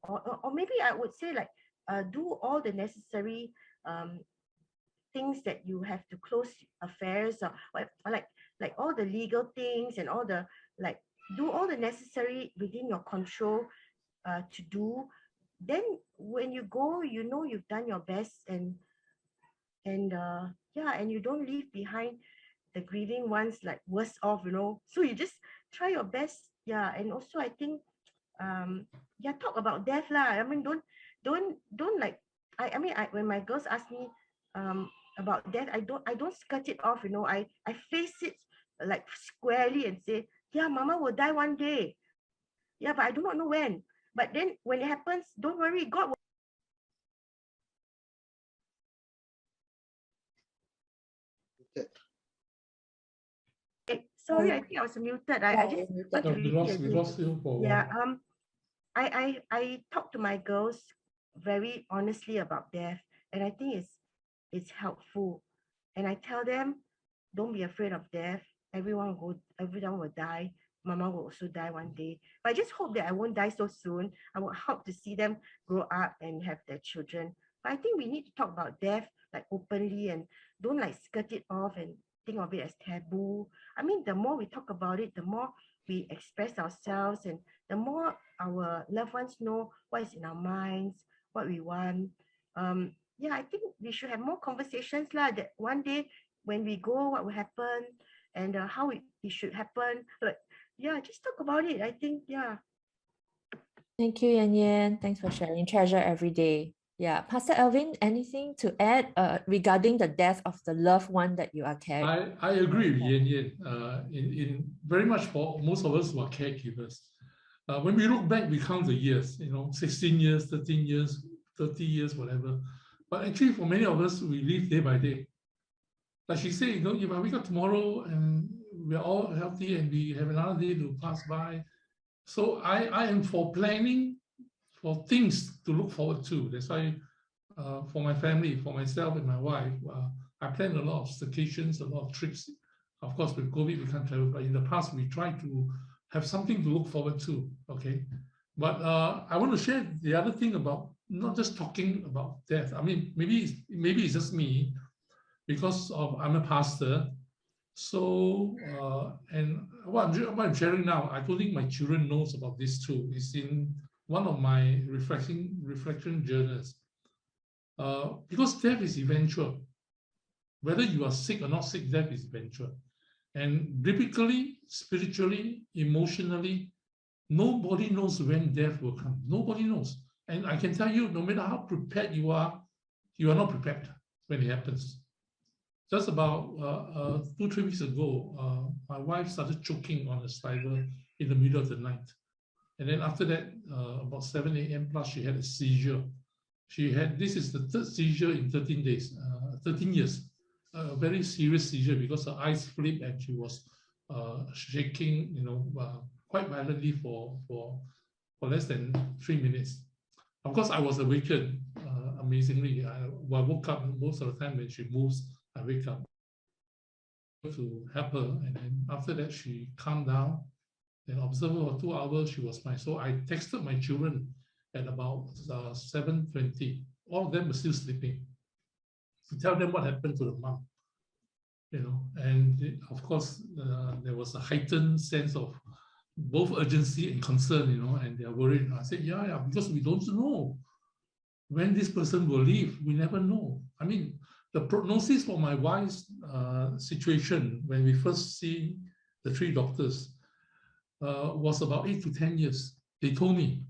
or maybe I would say like do all the necessary things that you have to close affairs, or like all the legal things and all the like do all the necessary within your control to do. Then when you go, you know you've done your best, and yeah, and you don't leave behind the grieving ones like worse off, you know. So you just try your best. Yeah. And also I think yeah, talk about death lah. I mean, don't like when my girls ask me about death, I don't skirt it off, you know. I face it like squarely and say, yeah, mama will die one day. Yeah, but I do not know when. But then when it happens, don't worry, God will. Sorry, I think I was muted. I just want to No, we repeat again. lost you for a while. Yeah, I talk to my girls very honestly about death, and I think it's helpful. And I tell them, don't be afraid of death. Everyone will die. Mama will also die one day. But I just hope that I won't die so soon. I would hope to see them grow up and have their children. But I think we need to talk about death like openly, and don't like skirt it off and think of it as taboo. I mean, the more we talk about it, the more we express ourselves, and the more our loved ones know what is in our minds, what we want. Yeah, I think we should have more conversations lah, that one day when we go, what will happen, and how it should happen. But yeah, just talk about it. I think, yeah. Thank you, Yen-Yen. Thanks for sharing. Treasure every day. Yeah, Pastor Elvin, anything to add regarding the death of the loved one that you are caring? I agree with Yen-Yen. In very much for most of us who are caregivers. When we look back, we count the years, 16 years, 13 years, 30 years, whatever. But actually, for many of us, we live day by day. Like she said, if I wake up tomorrow and we're all healthy and we have another day to pass by. So I am for planning for things to look forward to. That's why for my family, for myself and my wife, I plan a lot of staycations, a lot of trips. Of course, with COVID, we can't travel, but in the past, we try to have something to look forward to, okay? But I want to share the other thing about not just talking about death. I mean, maybe it's just me, because I'm a pastor. So, and what I'm sharing now, I don't think my children knows about this too. It's in one of my reflection journals. Because death is eventual. Whether you are sick or not sick, death is eventual. And biblically, spiritually, emotionally, nobody knows when death will come. Nobody knows. And I can tell you, no matter how prepared you are not prepared when it happens. just about 2-3 weeks ago, my wife started choking on the saliva in the middle of the night. And then after that, about 7 a.m. plus, she had a seizure. This is the third seizure in 13 days, 13 years. A very serious seizure because her eyes flipped and she was shaking, quite violently for less than 3 minutes. Of course, I was awakened, amazingly. I woke up most of the time when she moves, I wake up to help her. And then after that, she calmed down. Then observed her for 2 hours, she was fine. So I texted my children at about 7:20. All of them were still sleeping, to tell them what happened to the mom. And of course, there was a heightened sense of both urgency and concern, and they're worried. I said, yeah, because we don't know when this person will leave. We never know. I mean, the prognosis for my wife's situation when we first see the 3 doctors was about 8 to 10 years. They told me,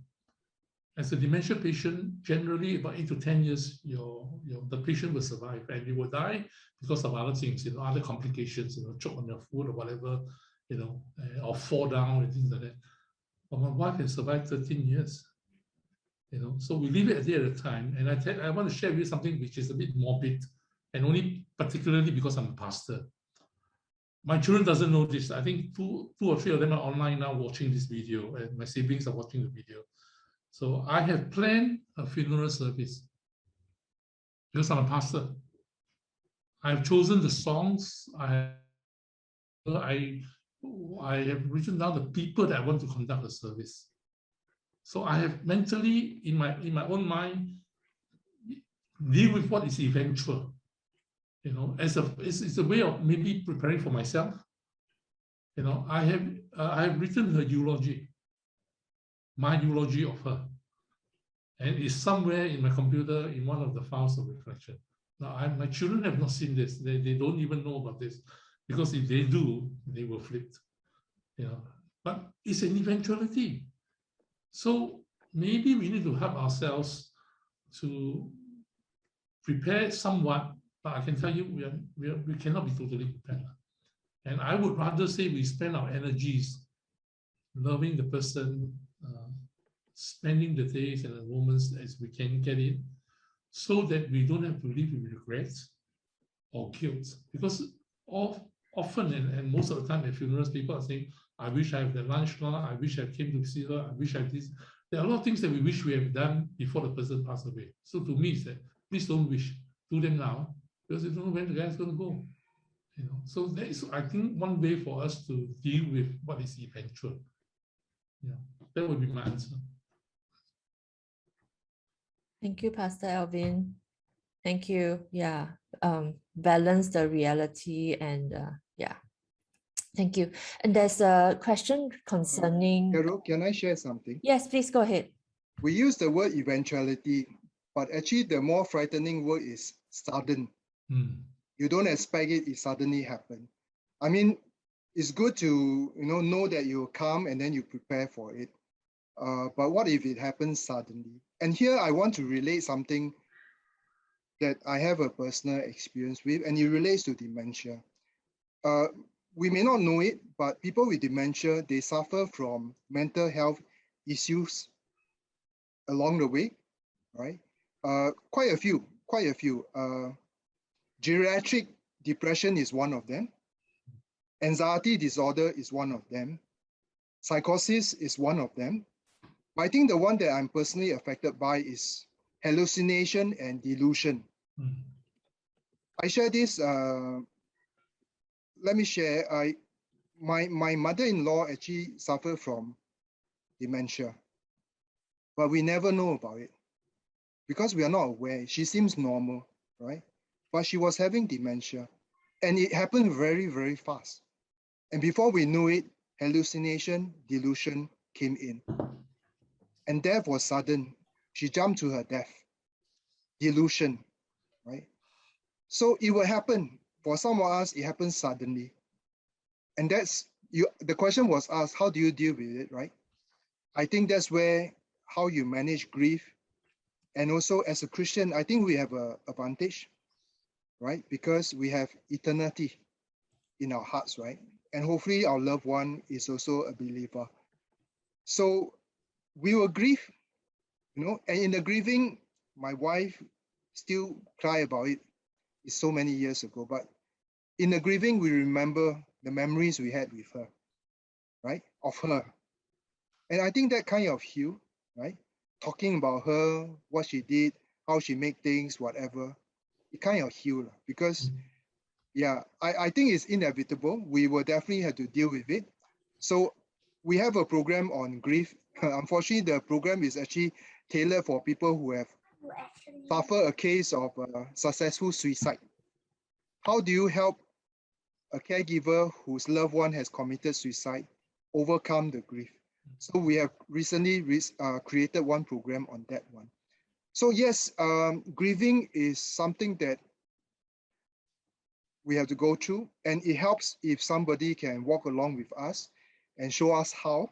as a dementia patient, generally about 8 to 10 years, the patient will survive, and they will die because of other things, other complications, choke on their food or whatever, or fall down and things like that. But my wife has survived 13 years. So we leave it at a time. And I want to share with you something which is a bit morbid, and only particularly because I'm a pastor. My children doesn't know this. I think two or three of them are online now watching this video, and my siblings are watching the video. So I have planned a funeral service because I'm a pastor. I've chosen the songs. I have written down the people that I want to conduct the service. So I have mentally, in my own mind, deal with what is eventual. It's a way of maybe preparing for myself. I have written her eulogy, my eulogy of her, and it's somewhere in my computer in one of the files of reflection. Now, my children have not seen this. They don't even know about this, because if they do, they will flip. But it's an eventuality. So maybe we need to help ourselves to prepare somewhat, but I can tell you we cannot be totally prepared. And I would rather say we spend our energies loving the person, spending the days and the moments as we can get it, so that we don't have to live with regrets or guilt. Because often and most of the time at funerals, people are saying, I wish I have the lunch now, I wish I came to see her, I wish I had this. There are a lot of things that we wish we have done before the person passed away. So to me, it's that, please don't wish, do them now, because you don't know when the guy is going to go. So that is, I think, one way for us to deal with what is eventual. Yeah, that would be my answer. Thank you, Pastor Elvin. Thank you. Yeah, balance the reality and yeah. Thank you. And there's a question concerning. Carol, can I share something? Yes, please go ahead. We use the word eventuality, but actually the more frightening word is sudden. You don't expect it, it suddenly happened. I mean, it's good to know that you come and then you prepare for it. But what if it happens suddenly? And here I want to relate something that I have a personal experience with, and it relates to dementia. We may not know it, but people with dementia, they suffer from mental health issues along the way, right? Quite a few. Geriatric depression is one of them. Anxiety disorder is one of them. Psychosis is one of them. But I think the one that I'm personally affected by is hallucination and delusion. I share this, let me share. My mother-in-law actually suffered from dementia, but we never know about it because we are not aware. She seems normal, right? But she was having dementia, and it happened very, very fast. And before we knew it, hallucination, delusion came in. And death was sudden. She jumped to her death. Delusion, right? So it will happen. For some of us, it happens suddenly. And that's, the question was asked, how do you deal with it, right? I think that's where, how you manage grief. And also as a Christian, I think we have an advantage right? Because we have eternity in our hearts, right? And hopefully our loved one is also a believer. So we will grieve, and in the grieving, my wife still cry about it. It's so many years ago, but in the grieving, we remember the memories we had with her, right? Of her. And I think that kind of heal, right? Talking about her, what she did, how she made things, whatever, it kind of heal because yeah, I think it's inevitable. We will definitely have to deal with it. So we have a program on grief. Unfortunately, the program is actually tailored for people who have suffered a case of successful suicide. How do you help a caregiver whose loved one has committed suicide overcome the grief? So we have recently created one program on that one. So yes, grieving is something that we have to go through, and it helps if somebody can walk along with us and show us how,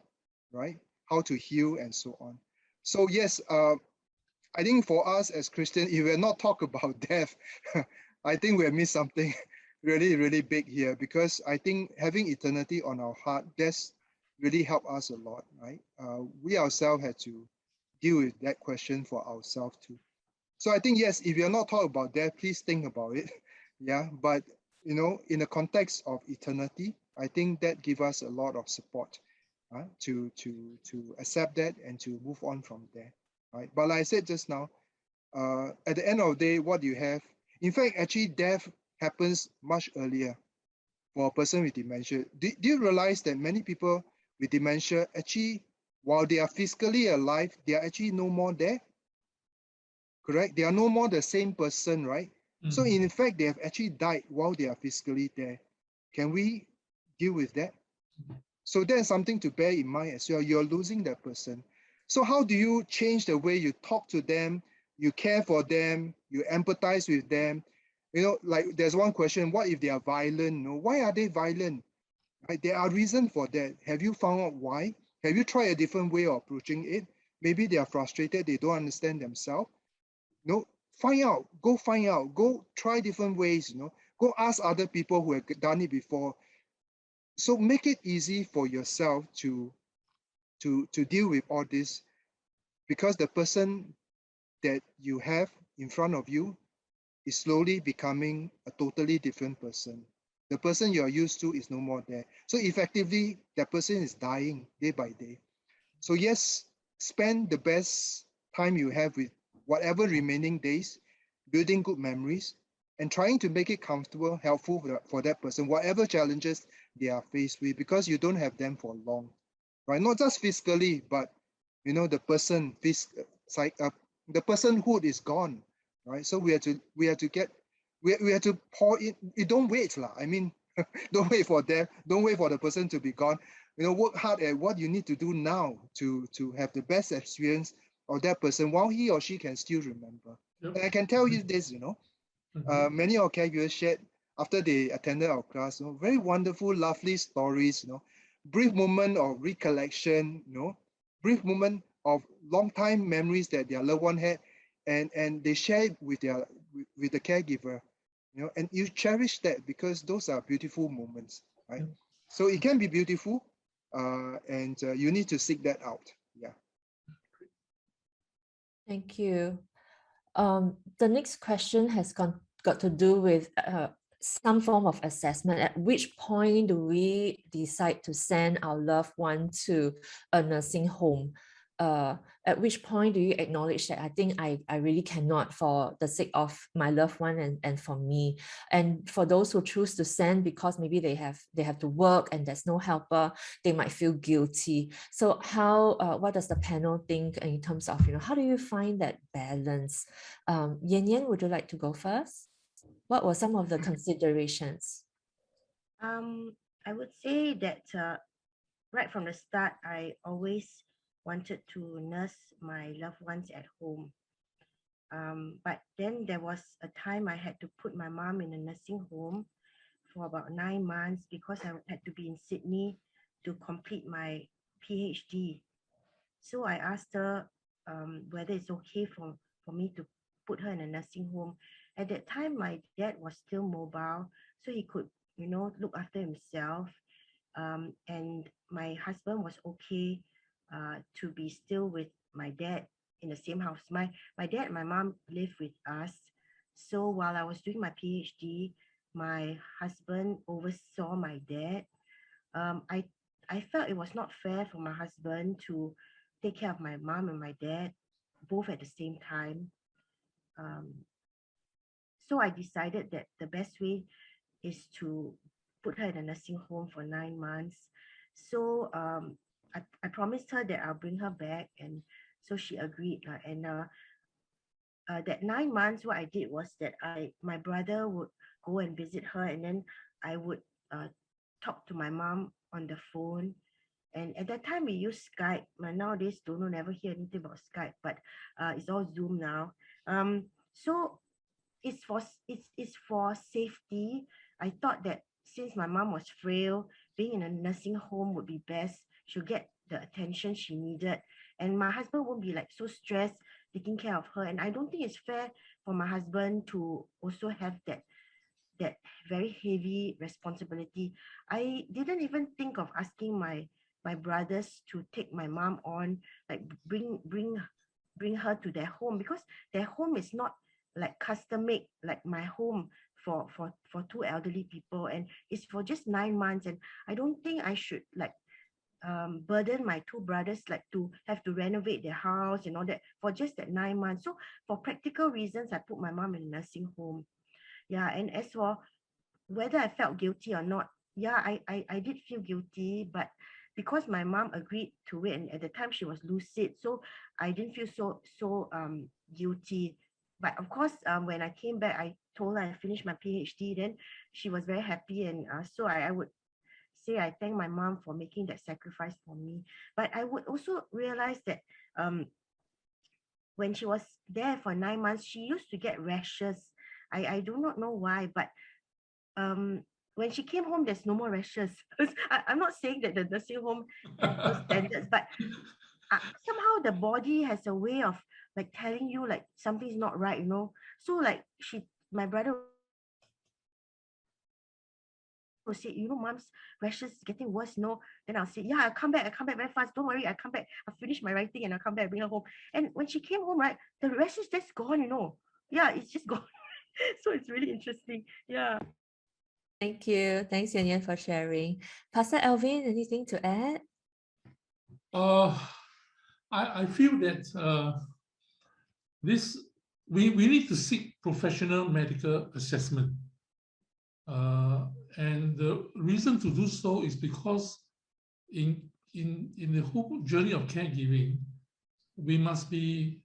right? How to heal and so on. So yes, I think for us as Christians, if we're not talk about death, I think we have missed something really, really big here, because I think having eternity on our heart, that's really helped us a lot, right? We ourselves had to deal with that question for ourselves too. So I think, yes, if you're not talking about death, please think about it. Yeah, but in the context of eternity, I think that gives us a lot of support to accept that and to move on from there. Right. But like I said just now, at the end of the day, what do you have? In fact, actually, death happens much earlier for a person with dementia. Do you realize that many people with dementia, actually, while they are physically alive, they are actually no more there? Correct? They are no more the same person, right? So in fact, they have actually died while they are physically there. Can we deal with that? So that's something to bear in mind as well. You're losing that person. So how do you change the way you talk to them, you care for them, you empathize with them? Like there's one question, what if they are violent? Why are they violent? Right? There are reasons for that. Have you found out why? Have you tried a different way of approaching it? Maybe they are frustrated, they don't understand themselves. Find out, go try different ways, go ask other people who have done it before. So make it easy for yourself to deal with all this, because the person that you have in front of you is slowly becoming a totally different person. The person you are used to is no more there. So effectively, that person is dying day by day. So yes, spend the best time you have with whatever remaining days, building good memories, and trying to make it comfortable, helpful for that person, whatever challenges they are faced with, because you don't have them for long, right? Not just physically, but the the personhood is gone, right? So we have to pour in. You don't wait, lah. I mean, don't wait for them. Don't wait for the person to be gone. Work hard at what you need to do now to have the best experience of that person while he or she can still remember. Yep. And I can tell you this, many of our caregivers shared after they attended our class, very wonderful, lovely stories, brief moment of recollection, brief moment of long time memories that their loved one had, and they share it with the caregiver, and you cherish that because those are beautiful moments, right? Yep. So it can be beautiful, and you need to seek that out. Yeah. Thank you. The next question has got to do with some form of assessment. At which point do we decide to send our loved one to a nursing home? At which point do you acknowledge that I think I really cannot, for the sake of my loved one and for me? And for those who choose to send because maybe they have to work and there's no helper, they might feel guilty. So what does the panel think in terms of, how do you find that balance? Yen-Yen, would you like to go first? What were some of the considerations? I would say that right from the start, I always wanted to nurse my loved ones at home. But then there was a time I had to put my mom in a nursing home for about 9 months because I had to be in Sydney to complete my PhD. So I asked her whether it's okay for me to put her in a nursing home. At that time, my dad was still mobile, so he could, look after himself. And my husband was okay to be still with my dad in the same house. My dad and my mom lived with us. So while I was doing my PhD, my husband oversaw my dad. I felt it was not fair for my husband to take care of my mom and my dad both at the same time. So I decided that the best way is to put her in a nursing home for 9 months. So I promised her that I'll bring her back, and so she agreed. That 9 months, what I did was that my brother would go and visit her, and then I would talk to my mom on the phone. And at that time we used Skype. Nowadays, never hear anything about Skype, but it's all Zoom now. So it's for safety. I thought that since my mom was frail, being in a nursing home would be best. She'll get the attention she needed, and my husband won't be like so stressed taking care of her. And I don't think it's fair for my husband to also have that very heavy responsibility. I didn't even think of asking my brothers to take my mom on, like bring her to their home, because their home is not like custom made like my home for two elderly people, and it's for just 9 months. And I don't think I should like burden my two brothers like to have to renovate their house and all that for just that 9 months. So for practical reasons, I put my mom in a nursing home. Yeah, and as for whether I felt guilty or not, yeah, I did feel guilty, but because my mom agreed to it, and at the time she was lucid, so I didn't feel so guilty. But of course, when I came back, I told her I finished my PhD. Then she was very happy, and so I would say I thank my mom for making that sacrifice for me. But I would also realize that when she was there for 9 months, she used to get rashes. I do not know why, but when she came home, there's no more rashes. I'm not saying that the nursing home has no standards, but somehow the body has a way of like telling you like something's not right, So like my brother will say, mom's rashes is getting worse, Then I'll say, yeah, I'll come back very fast. Don't worry, I'll come back. I'll finish my writing and I'll come back, bring her home. And when she came home, right, the rashes just gone, Yeah, it's just gone. So it's really interesting. Yeah. Thank you. Thanks, Yen-Yen, for sharing. Pastor Elvin, anything to add? I feel that we need to seek professional medical assessment. And the reason to do so is because in the whole journey of caregiving, we must be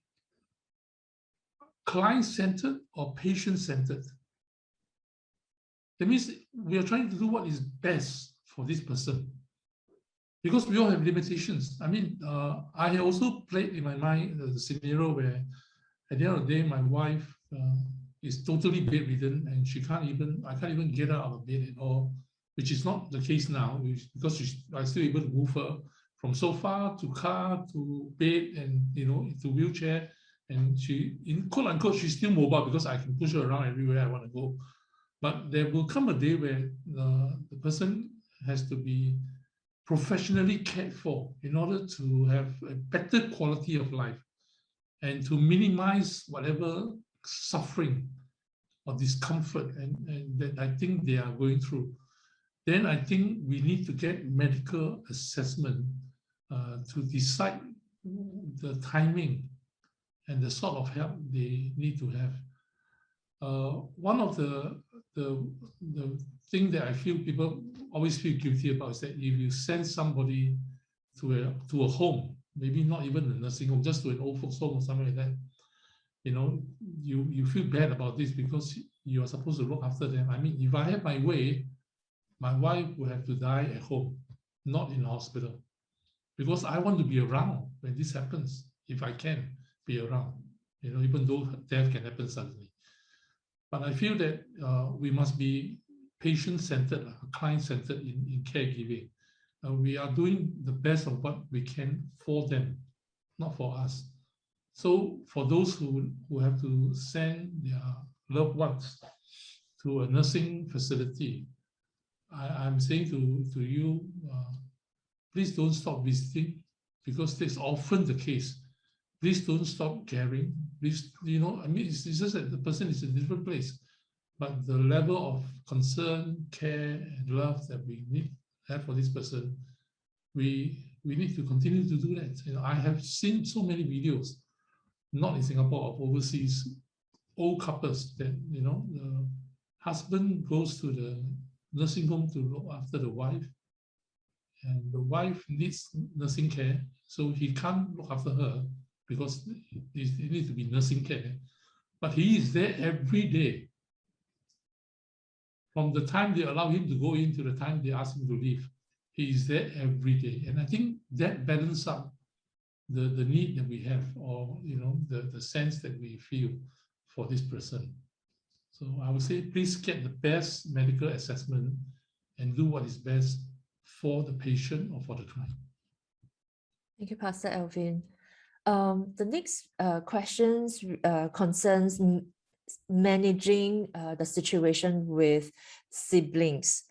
client-centered or patient-centered. That means we are trying to do what is best for this person, because we all have limitations. I mean, I also played in my mind the scenario where at the end of the day, my wife is totally bedridden and I can't even get her out of bed at all, which is not the case now, because I'm still able to move her from sofa to car to bed and to wheelchair, and she, in quote unquote, she's still mobile because I can push her around everywhere I want to go. But there will come a day where the person has to be professionally cared for in order to have a better quality of life and to minimize whatever suffering or discomfort and that I think they are going through. Then I think we need to get medical assessment to decide the timing and the sort of help they need to have. One of the thing that I feel people always feel guilty about is that if you send somebody to a home, maybe not even a nursing home, just to an old folks home or something like that, you feel bad about this because you are supposed to look after them. I mean, if I had my way, my wife would have to die at home, not in the hospital, because I want to be around when this happens, if I can be around, even though death can happen suddenly. But I feel that we must be patient-centered, client-centered in caregiving. We are doing the best of what we can for them, not for us. So for those who have to send their loved ones to a nursing facility, I'm saying to you, please don't stop visiting, because that's often the case. Please don't stop caring. Please, I mean, it's just that the person is in a different place, but the level of concern, care, and love that we need to have for this person, we need to continue to do that. I have seen so many videos, not in Singapore, of overseas old couples that, the husband goes to the nursing home to look after the wife, and the wife needs nursing care, so he can't look after her because it needs to be nursing care. But he is there every day. From the time they allow him to go in to the time they ask him to leave, he is there every day. And I think that balances out the need that we have, or the sense that we feel for this person. So I would say, please get the best medical assessment and do what is best for the patient or for the client. Thank you, Pastor Elvin. The next questions concerns managing the situation with siblings.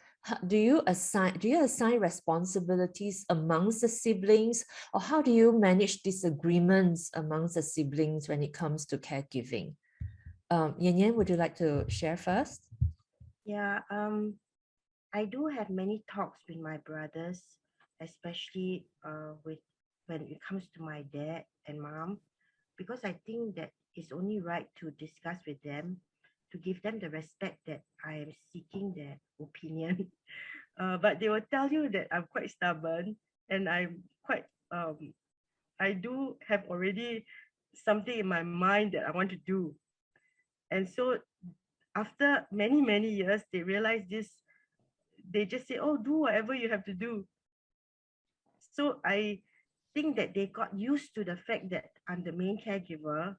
Do you assign responsibilities amongst the siblings, or how do you manage disagreements amongst the siblings when it comes to caregiving? Yen-Yen, would you like to share first? Yeah, I do have many talks with my brothers, especially when it comes to my dad and mom, because I think that it's only right to discuss with them, to give them the respect that I am seeking their opinion. But they will tell you that I'm quite stubborn, and I'm quite, I do have already something in my mind that I want to do. And so after many, many years, they realize this, they just say, oh, do whatever you have to do. So I think that they got used to the fact that I'm the main caregiver,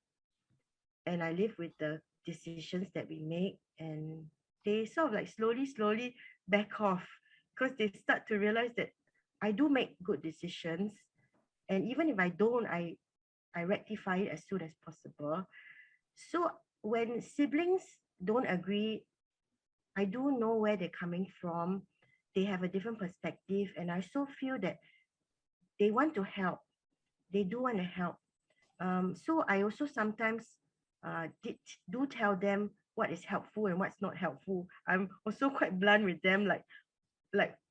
and I live with the decisions that we make, and they sort of like slowly back off, because they start to realize that I do make good decisions, and even if I don't, I rectify it as soon as possible. So when siblings don't agree, I do know where they're coming from. They have a different perspective, and I so feel that they want to help. They do want to help. So I also sometimes do tell them what is helpful and what's not helpful. I'm also quite blunt with them, like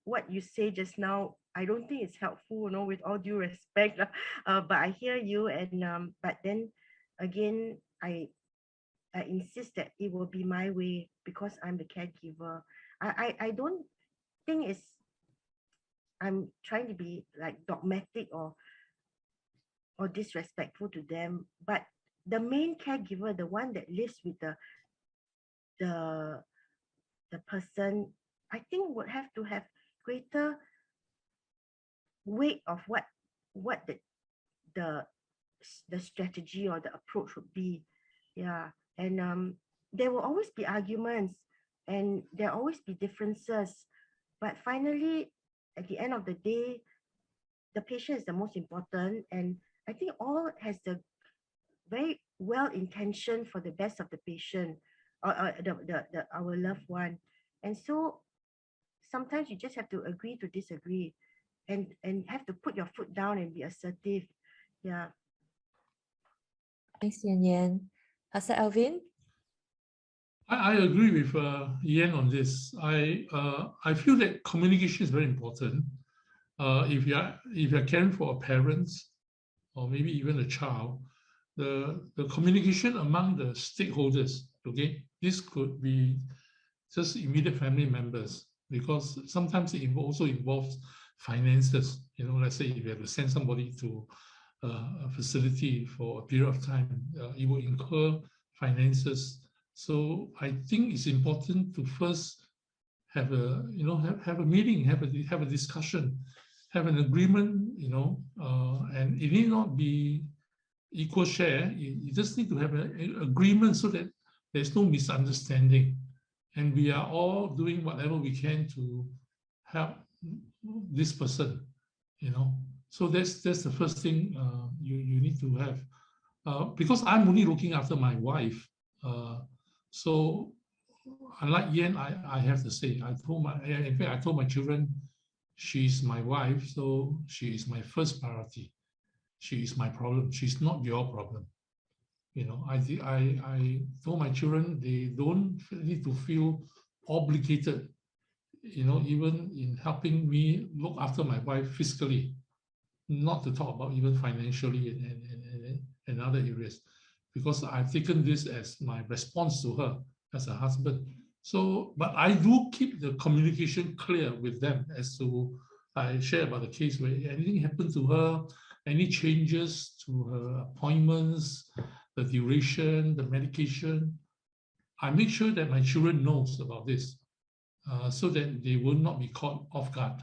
what you say just now, I don't think it's helpful, with all due respect. But I hear you, and but then again, I insist that it will be my way because I'm the caregiver. I don't think I'm trying to be like dogmatic or disrespectful to them, but the main caregiver, the one that lives with the person, I think would have to have greater weight of what the strategy or the approach would be. Yeah. And there will always be arguments, and there will always be differences, but finally at the end of the day, the patient is the most important, and I think all has the very well intention for the best of the patient, or our loved one. And so sometimes you just have to agree to disagree, and have to put your foot down and be assertive. Yeah. Thanks, Yen-Yen. Pastor Elvin? I agree with Yen on this. I feel that communication is very important. If you're caring for a parent, or maybe even a child, the communication among the stakeholders, okay, this could be just immediate family members, because sometimes it also involves finances. Let's say if you have to send somebody to a facility for a period of time, it will incur finances. So I think it's important to first have a have a meeting, have a discussion, have an agreement, and it need not be equal share. You just need to have an agreement so that there's no misunderstanding, and we are all doing whatever we can to help this person. So that's the first thing you need to have. Because I'm only looking after my wife, So unlike Yen, I have to say, in fact, I told my children, she's my wife, so she is my first priority. She is my problem. She's not your problem. You know, I told my children they don't need to feel obligated, you know, even in helping me look after my wife fiscally, not to talk about even financially and other areas, because I've taken this as my response to her as a husband. So, but I do keep the communication clear with them as to, I share about the case where anything happened to her, any changes to her appointments, the duration, the medication. I make sure that my children knows about this so that they will not be caught off guard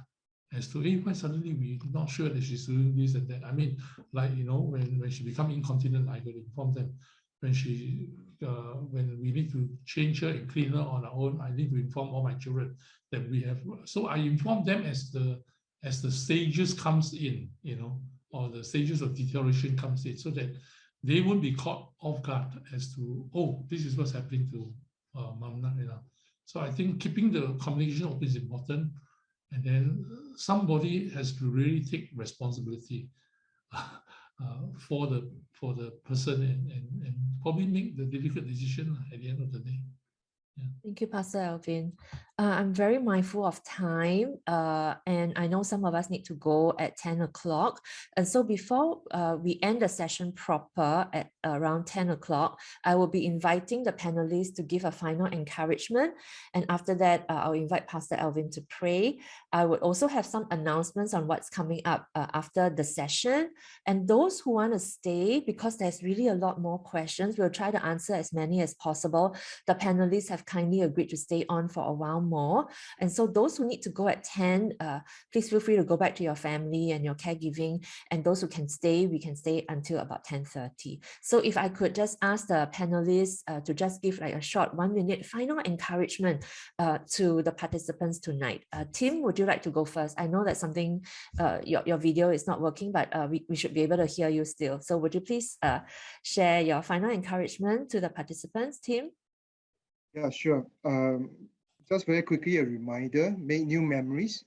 as to, hey, why suddenly we're not sure that she's doing this and that. I mean, like, you know, when she become incontinent, I will inform them. When we need to change her and clean her on our own, I need to inform all my children that we have. So I inform them as the stages comes in, you know, or the stages of deterioration comes in, so that they won't be caught off guard as to, oh, this is what's happening to Mom, you know. So I think keeping the communication open is important, and then somebody has to really take responsibility for the person and probably make the difficult decision at the end of the day. Yeah. Thank you, Pastor Elvin. I'm very mindful of time, and I know some of us need to go at 10 o'clock. And so before we end the session proper at around 10 o'clock, I will be inviting the panelists to give a final encouragement. And after that, I'll invite Pastor Elvin to pray. I would also have some announcements on what's coming up after the session. And those who want to stay, because there's really a lot more questions, we'll try to answer as many as possible. The panelists have kindly agreed to stay on for a while more. And so those who need to go at 10, please feel free to go back to your family and your caregiving. And those who can stay, we can stay until about 10:30. So if I could just ask the panelists to just give like a short 1-minute final encouragement to the participants tonight. Tim, would you like to go first? I know that something, your video is not working, but we should be able to hear you still. So would you please share your final encouragement to the participants, Tim? Yeah, sure. Just very quickly, a reminder, make new memories.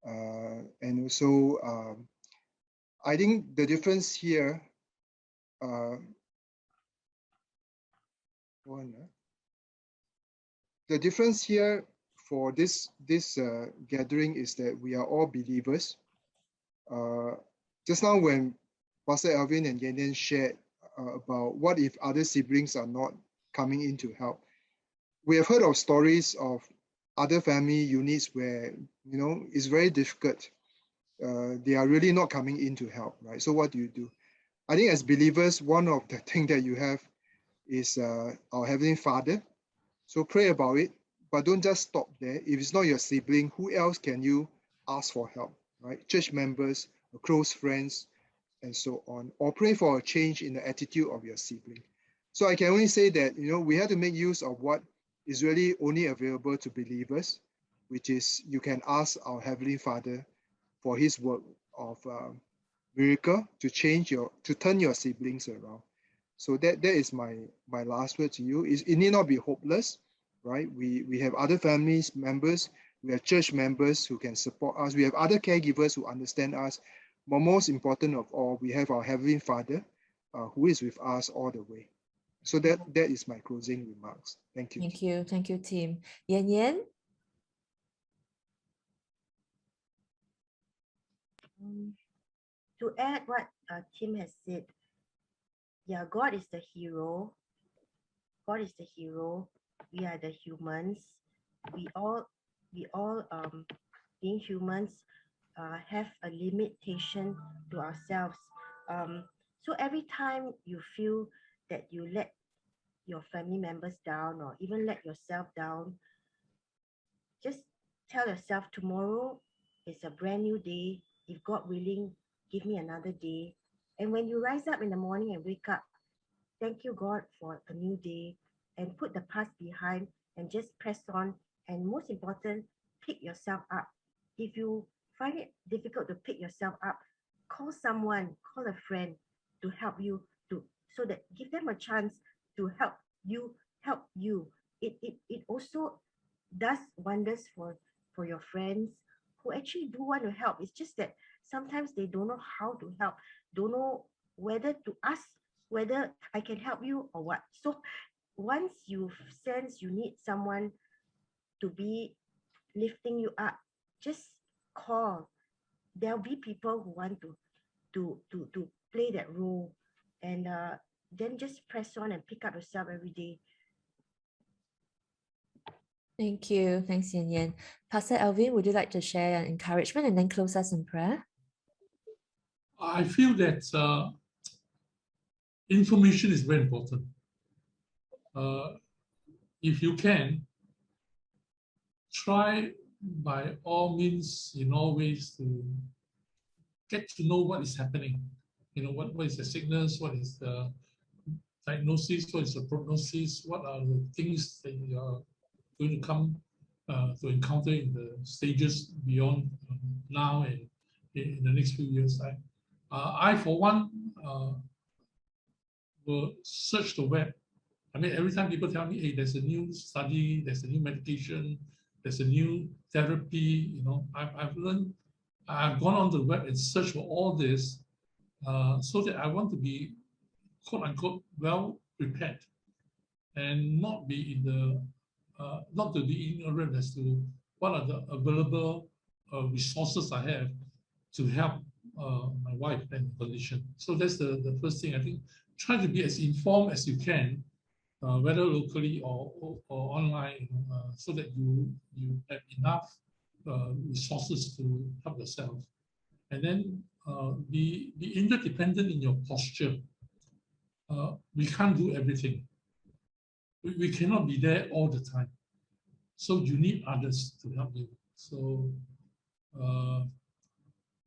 And also, I think the difference here, the difference here for this gathering is that we are all believers. Just now when Pastor Elvin and Yen-Yen shared about what if other siblings are not coming in to help, we have heard of stories of other family units where, you know, it's very difficult. They are really not coming in to help, right? So what do? I think as believers, one of the things that you have is our Heavenly Father. So pray about it, but don't just stop there. If it's not your sibling, who else can you ask for help, right? Church members, close friends, and so on. Or pray for a change in the attitude of your sibling. So I can only say that, you know, we have to make use of what is really only available to believers, which is you can ask our Heavenly Father for his work of miracle to turn your siblings around. So that is my last word to you. It need not be hopeless, right? We have other families members, we have church members who can support us, we have other caregivers who understand us, but most important of all, we have our Heavenly Father who is with us all the way. So that is my closing remarks. Thank you. Thank you, Tim. Yen-Yen? To add what Tim has said, yeah, God is the hero. God is the hero. We are the humans. We all being humans have a limitation to ourselves. So every time you feel that you let your family members down or even let yourself down, just tell yourself tomorrow is a brand new day. If God willing, give me another day. And when you rise up in the morning and wake up, thank you, God, for a new day, and put the past behind and just press on. And most important, pick yourself up. If you find it difficult to pick yourself up, call someone, call a friend to help you so that give them a chance to help you help you. It also does wonders for your friends who actually do want to help. It's just that sometimes they don't know how to help, don't know whether to ask whether I can help you or what. So once you sense you need someone to be lifting you up, just call. There'll be people who want to play that role, and then just press on and pick up yourself every day. Thank you. Thanks, Yen-Yen. Pastor Elvin, would you like to share an encouragement and then close us in prayer? I feel that information is very important. If you can, try by all means, in all ways, to get to know what is happening. What is the sickness, what is the diagnosis, what is the prognosis, what are the things that you are going to come to encounter in the stages beyond now and in the next few years. I for one, will search the web. I mean, every time people tell me, hey, there's a new study, there's a new medication, there's a new therapy, I've learned, I've gone on the web and searched for all this so that I want to be, quote unquote, well prepared and not be not to be ignorant as to what are the available resources I have to help my wife and the condition. So that's the first thing. I think try to be as informed as you can, whether locally or online, so that you have enough resources to help yourself. And then be interdependent in your posture. We can't do everything. We cannot be there all the time. So you need others to help you. So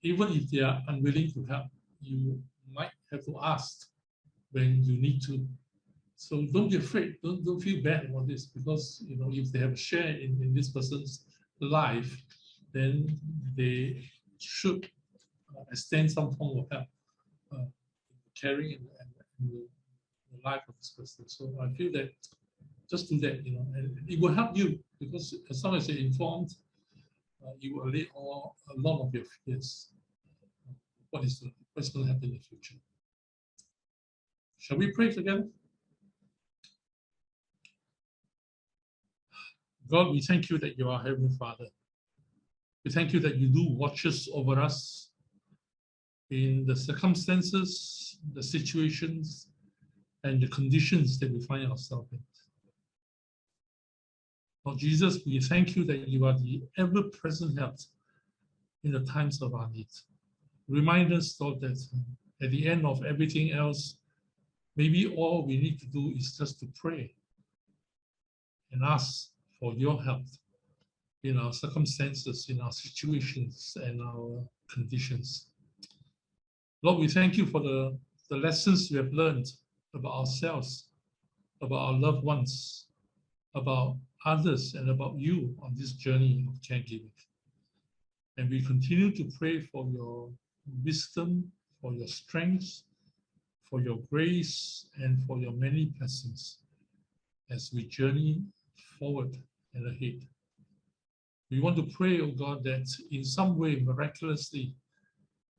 even if they are unwilling to help, you might have to ask when you need to. So don't be afraid. Don't feel bad about this, because if they have a share in this person's life, then they should extend some form of help, caring and the life of this person. So I feel that just do that, and it will help you, because as long as you're informed, you will allay a lot of your fears. What's going to happen in the future? Shall we pray together? God, we thank you that you are Heavenly Father. We thank you that you do watches over us in the circumstances, the situations, and the conditions that we find ourselves in. Lord Jesus, we thank you that you are the ever-present help in the times of our need. Remind us, Lord, that at the end of everything else, maybe all we need to do is just to pray and ask for your help in our circumstances, in our situations, and our conditions. Lord, we thank you for the lessons we have learned about ourselves, about our loved ones, about others, and about you on this journey of caregiving. And we continue to pray for your wisdom, for your strength, for your grace, and for your many blessings as we journey forward and ahead. We want to pray, oh God, that in some way, miraculously,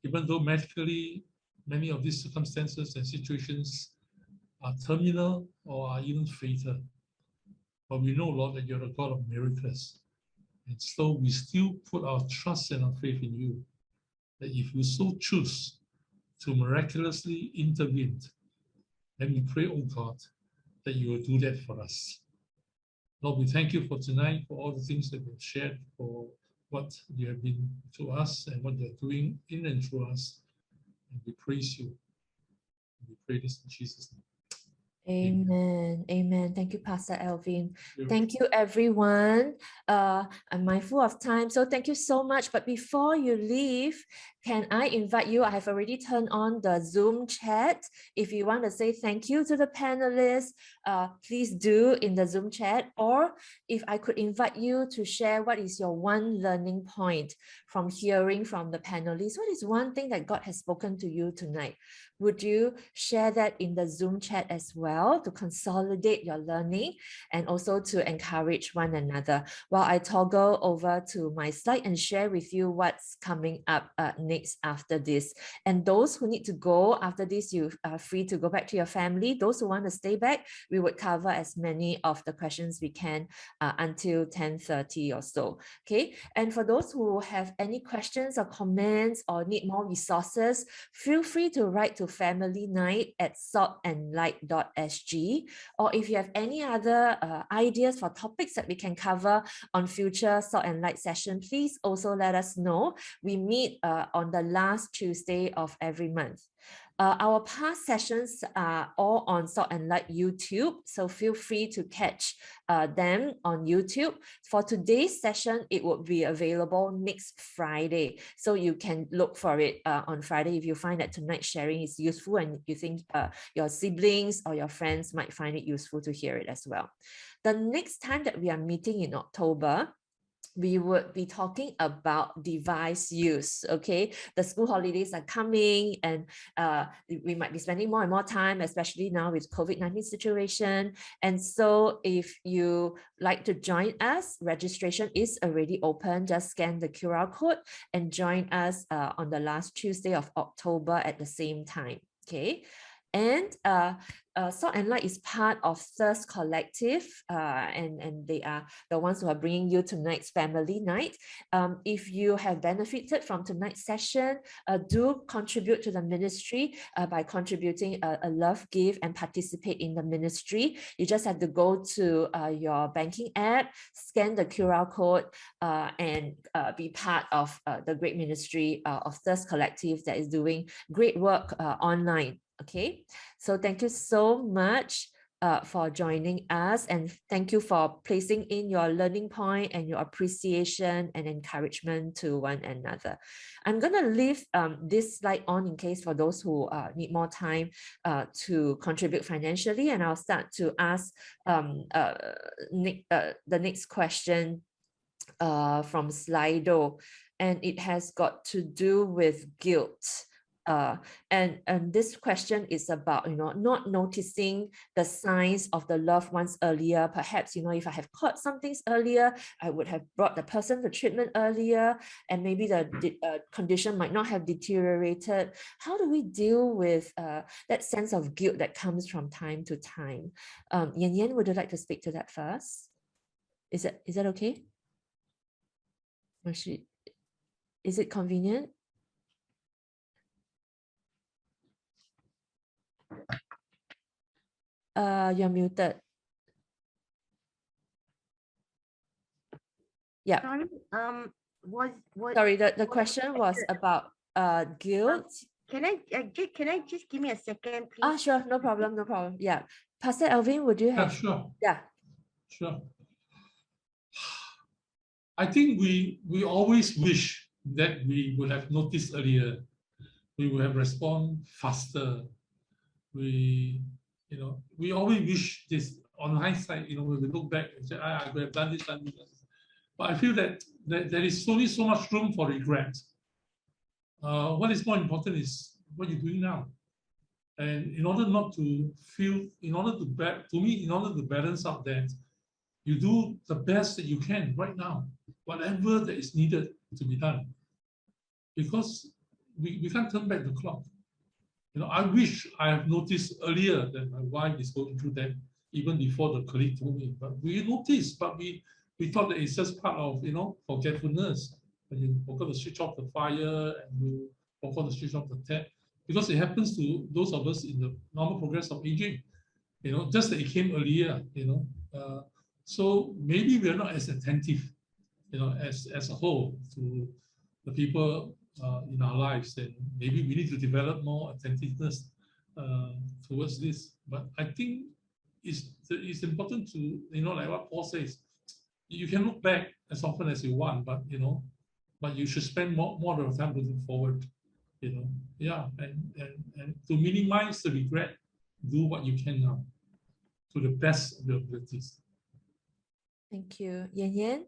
even though medically many of these circumstances and situations are terminal or are even fatal, but we know, Lord, that you're a God of miracles. And so we still put our trust and our faith in you, that if you so choose to miraculously intervene, then we pray, oh God, that you will do that for us. Lord, we thank you for tonight, for all the things that we've shared, for what you have been to us and what you're doing in and through us. And we praise you. We pray this in Jesus' name. Amen. Amen. Thank you, Pastor Elvin. Thank you, everyone. I'm mindful of time, so thank you so much. But before you leave, can I invite you? I have already turned on the Zoom chat. If you want to say thank you to the panelists, please do in the Zoom chat. Or if I could invite you to share what is your one learning point from hearing from the panelists. What is one thing that God has spoken to you tonight? Would you share that in the Zoom chat as well? well to consolidate your learning and also to encourage one another. While I toggle over to my slide and share with you what's coming up next after this. And those who need to go after this, you are free to go back to your family. Those who want to stay back, we would cover as many of the questions we can until 10:30 or so. Okay. And for those who have any questions or comments or need more resources, feel free to write to Family Night at saltandlight.sg. Or if you have any other ideas for topics that we can cover on future Salt and Light session, please also let us know. We meet on the last Tuesday of every month. Our past sessions are all on Salt and Light YouTube, so feel free to catch them on YouTube. For today's session, it will be available next Friday, so you can look for it on Friday if you find that tonight's sharing is useful and you think your siblings or your friends might find it useful to hear it as well. The next time that we are meeting in October, we would be talking about device use. Okay, the school holidays are coming, and we might be spending more and more time, especially now with COVID-19 situation. And so if you like to join us, registration is already open. Just scan the QR code and join us on the last Tuesday of October at the same time. Okay. And Salt and Light is part of Thirst Collective, and they are the ones who are bringing you tonight's Family Night. If you have benefited from tonight's session, do contribute to the ministry by contributing a love gift and participate in the ministry. You just have to go to your banking app, scan the QR code, and be part of the great ministry of Thirst Collective that is doing great work online. Okay, so thank you so much for joining us, and thank you for placing in your learning point and your appreciation and encouragement to one another. I'm going to leave this slide on in case for those who need more time to contribute financially, and I'll start to ask the next question from Slido, and it has got to do with guilt. And this question is about, not noticing the signs of the loved ones earlier. Perhaps, if I have caught some things earlier, I would have brought the person to treatment earlier, and maybe the condition might not have deteriorated. How do we deal with that sense of guilt that comes from time to time? Yen-Yen, would you like to speak to that first? Is that okay? Or is it convenient? You're muted. Yeah. Sorry, Sorry, the question was about guilt. Can I just give me a second, please? Sure, no problem. Yeah. Pastor Elvin, would you have? Yeah, sure. Yeah. Sure. I think we always wish that we would have noticed earlier. We would have responded faster. We always wish this on hindsight, when we look back and say, I could have done this. But I feel that there is only so much room for regret. What is more important is what you're doing now. And in order to balance out that, you do the best that you can right now, whatever that is needed to be done. Because we can't turn back the clock. I wish I have noticed earlier that my wife is going through that, even before the colleague told me. But we noticed, but we thought that it's just part of, forgetfulness. When you forgot to switch off the fire and you forgot to switch off the tap. Because it happens to those of us in the normal progress of aging. Just that it came earlier, so maybe we're not as attentive, as a whole to the people in our lives, and maybe we need to develop more attentiveness towards this. But I think it's important to, like what Paul says, you can look back as often as you want, but you should spend more of the time looking forward. Yeah, and to minimize the regret, do what you can now to the best of your abilities. Thank you. Yen-Yen?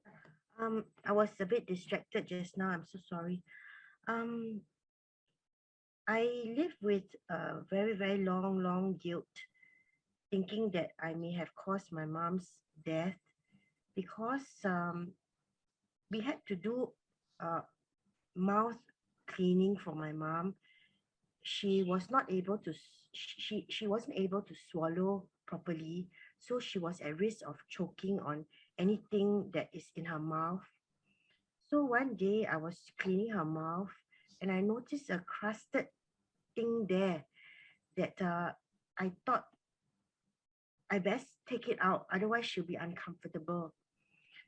I was a bit distracted just now. I'm so sorry. I live with a very, very long guilt. thinking that I may have caused my mom's death because we had to do mouth cleaning for my mom. She was not able to, she wasn't able to swallow properly. So she was at risk of choking on anything that is in her mouth. So one day I was cleaning her mouth and I noticed a crusted thing there that I thought I best take it out, otherwise she'll be uncomfortable.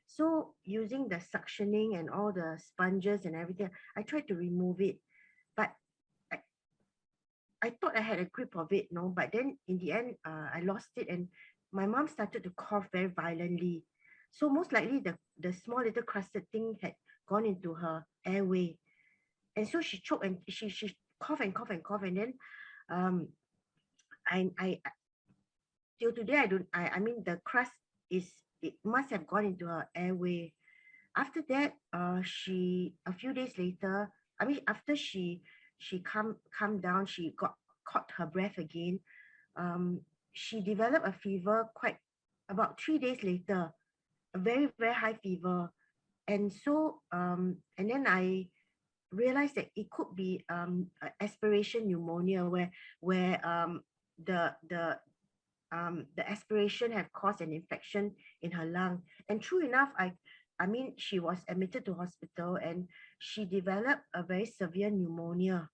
So using the suctioning and all the sponges and everything, I tried to remove it, but I thought I had a grip of it, no, but then in the end, I lost it and my mom started to cough very violently. So most likely the small little crusted thing had gone into her airway. And so she choked and she cough and cough and cough. And then I till today, I mean, the crust it must have gone into her airway. After that, a few days later, I mean, after she calmed down, she caught her breath again. She developed a fever about 3 days later, a very, very high fever. And so, and then I realized that it could be aspiration pneumonia where the aspiration have caused an infection in her lung. And true enough, I mean, she was admitted to hospital and she developed a very severe pneumonia.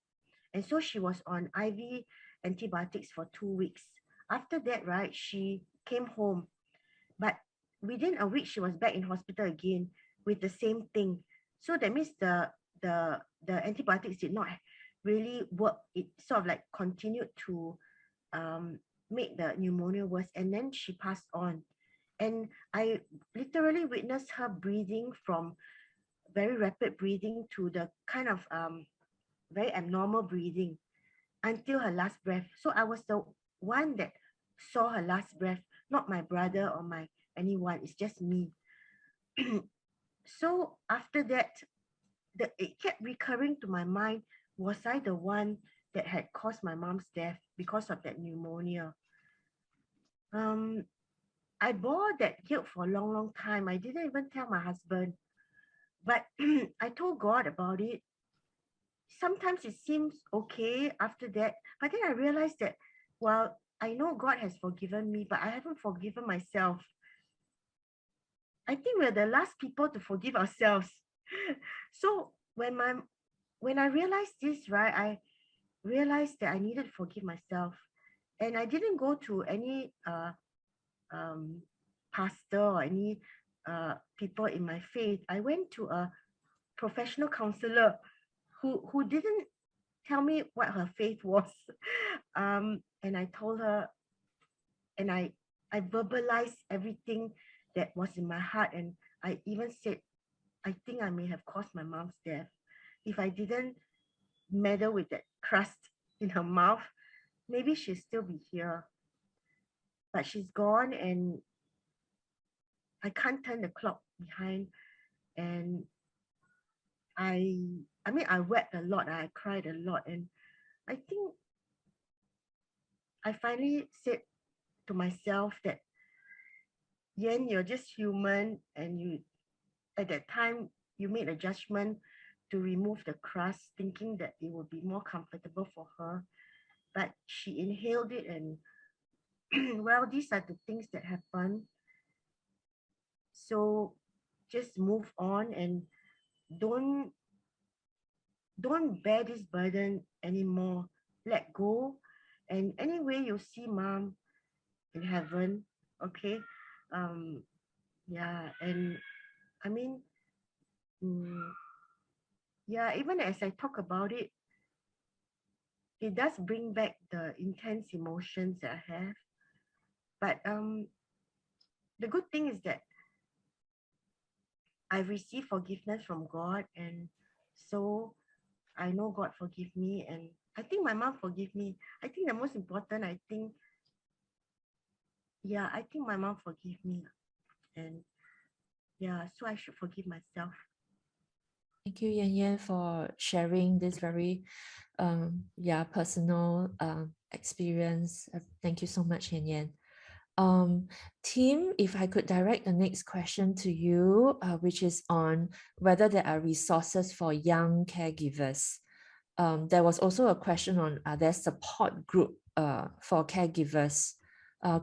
And so she was on IV antibiotics for 2 weeks. After that, right, she came home. But within a week, she was back in hospital again with the same thing. So that means the antibiotics did not really work. It sort of like continued to make the pneumonia worse, and then she passed on. And I literally witnessed her breathing from very rapid breathing to the kind of very abnormal breathing until her last breath. So I was the one that saw her last breath, not my brother or anyone. It's just me. So after that, it kept recurring to my mind. Was I the one that had caused my mom's death because of that pneumonia? I bore that guilt for a long, long time. I didn't even tell my husband, but I told God about it. Sometimes it seems okay after that, but then I realized that, well, I know God has forgiven me, but I haven't forgiven myself. I think we're the last people to forgive ourselves. So when I realized this, right, I realized that I needed to forgive myself. And I didn't go to any pastor or any people in my faith. I went to a professional counselor who didn't tell me what her faith was. And I told her, and I verbalized everything that was in my heart. And I even said, I think I may have caused my mom's death. If I didn't meddle with that crust in her mouth, maybe she'd still be here. But she's gone and I can't turn the clock behind. And I mean, I wept a lot. I cried a lot. And I think I finally said to myself that, Yen, you're just human. And you, at that time, you made a judgment to remove the crust, thinking that it would be more comfortable for her. But she inhaled it and well, these are the things that happen. So just move on and don't bear this burden anymore. Let go. And anyway, you'll see mom in heaven. Okay. Yeah. And I mean, yeah, even as I talk about it, it does bring back the intense emotions that I have. But the good thing is that I received forgiveness from God, and so I know God forgive me, and I think my mom forgive me. I think the most important, I think my mom forgive me, and yeah, so I should forgive myself. Thank you, Yen-Yen, for sharing this very personal experience. Thank you so much, Yen-Yen. Tim, if I could direct the next question to you, which is on whether there are resources for young caregivers. There was also a question on, are there support group for caregivers?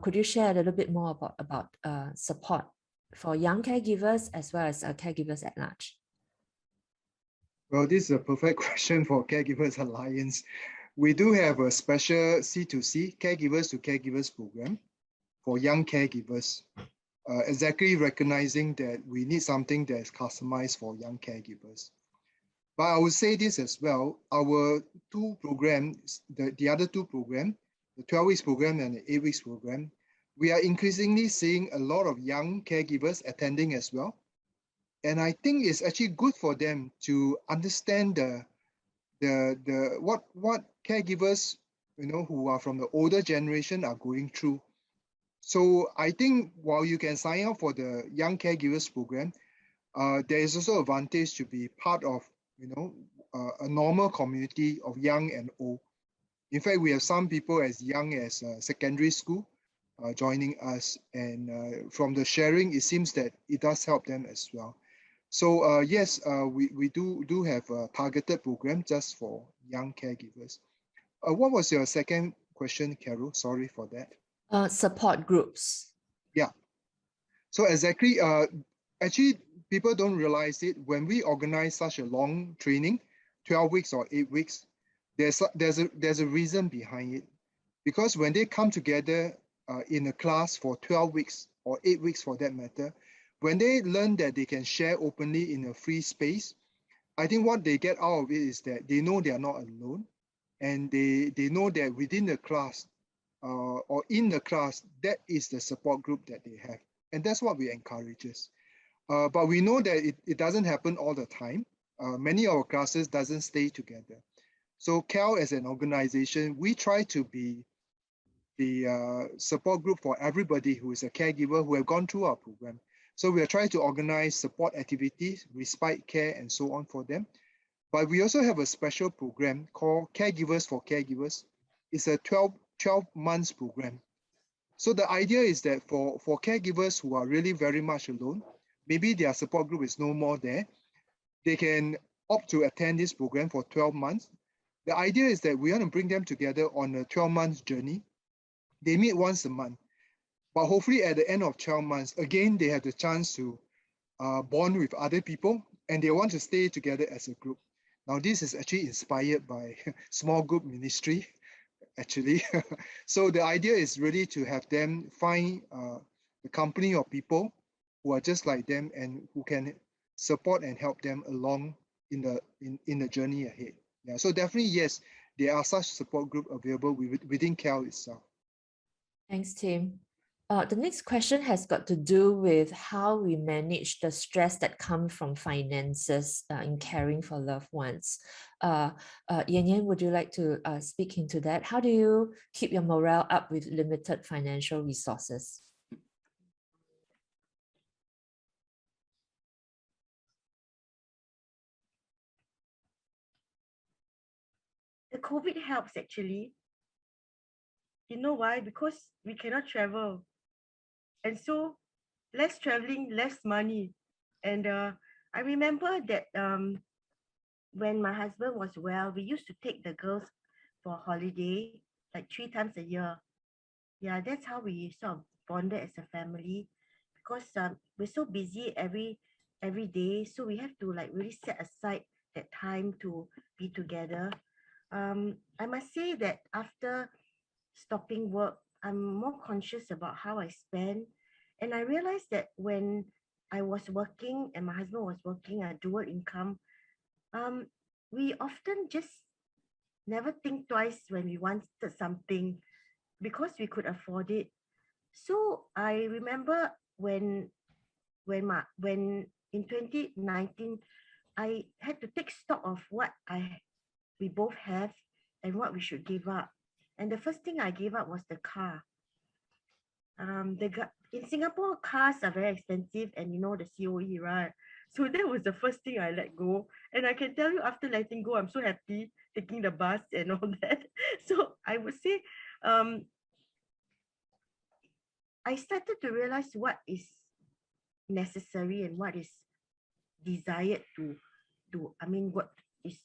Could you share a little bit more about support for young caregivers as well as caregivers at large? Well, this is a perfect question for Caregivers Alliance. We do have a special C2C, Caregivers to Caregivers program for young caregivers, exactly recognizing that we need something that is customized for young caregivers. But I would say this as well, our two programs, the other two programs, the 12 weeks program and the 8 weeks program, we are increasingly seeing a lot of young caregivers attending as well. And I think it's actually good for them to understand what caregivers, who are from the older generation are going through. So I think while you can sign up for the Young Caregivers program, there is also advantage to be part of, a normal community of young and old. In fact, we have some people as young as secondary school joining us, and from the sharing, it seems that it does help them as well. So yes, we do have a targeted program just for young caregivers. What was your second question, Carol? Sorry for that. Support groups. Yeah. So exactly, actually, people don't realize it. When we organize such a long training, 12 weeks or 8 weeks, there's a reason behind it. Because when they come together in a class for 12 weeks or 8 weeks for that matter, when they learn that they can share openly in a free space, I think what they get out of it is that they know they are not alone, and they know that within the class or in the class, that is the support group that they have. And that's what we encourage. But we know that it doesn't happen all the time. Many of our classes doesn't stay together. So CAL as an organization, we try to be the support group for everybody who is a caregiver who have gone through our program. So we are trying to organize support activities, respite care, and so on for them. But we also have a special program called Caregivers for Caregivers. It's a 12 months program. So the idea is that for caregivers who are really very much alone, maybe their support group is no more there, they can opt to attend this program for 12 months. The idea is that we want to bring them together on a 12-month journey. They meet once a month. But hopefully at the end of 12 months, again, they have the chance to bond with other people, and they want to stay together as a group. Now, this is actually inspired by small group ministry, actually. So the idea is really to have them find the company of people who are just like them and who can support and help them along in the journey ahead. Yeah, so definitely, yes, there are such support group available within CAL itself. Thanks, Tim. The next question has got to do with how we manage the stress that comes from finances in caring for loved ones. Yen-Yen, would you like to speak into that? How do you keep your morale up with limited financial resources? The COVID helps actually. You know why? Because we cannot travel. And so less traveling, less money. And I remember that when my husband was well, we used to take the girls for holiday like 3 times a year. Yeah, that's how we sort of bonded as a family, because we're so busy every day. So we have to like really set aside that time to be together. I must say that after stopping work, I'm more conscious about how I spend. And I realized that when I was working and my husband was working a dual income, we often just never think twice when we wanted something because we could afford it. So I remember when in 2019, I had to take stock of what we both have and what we should give up. And the first thing I gave up was the car. In Singapore, cars are very expensive, and you know the COE, right? So that was the first thing I let go. And I can tell you, after letting go, I'm so happy taking the bus and all that. So I would say, I started to realize what is necessary and what is desired to I mean, what is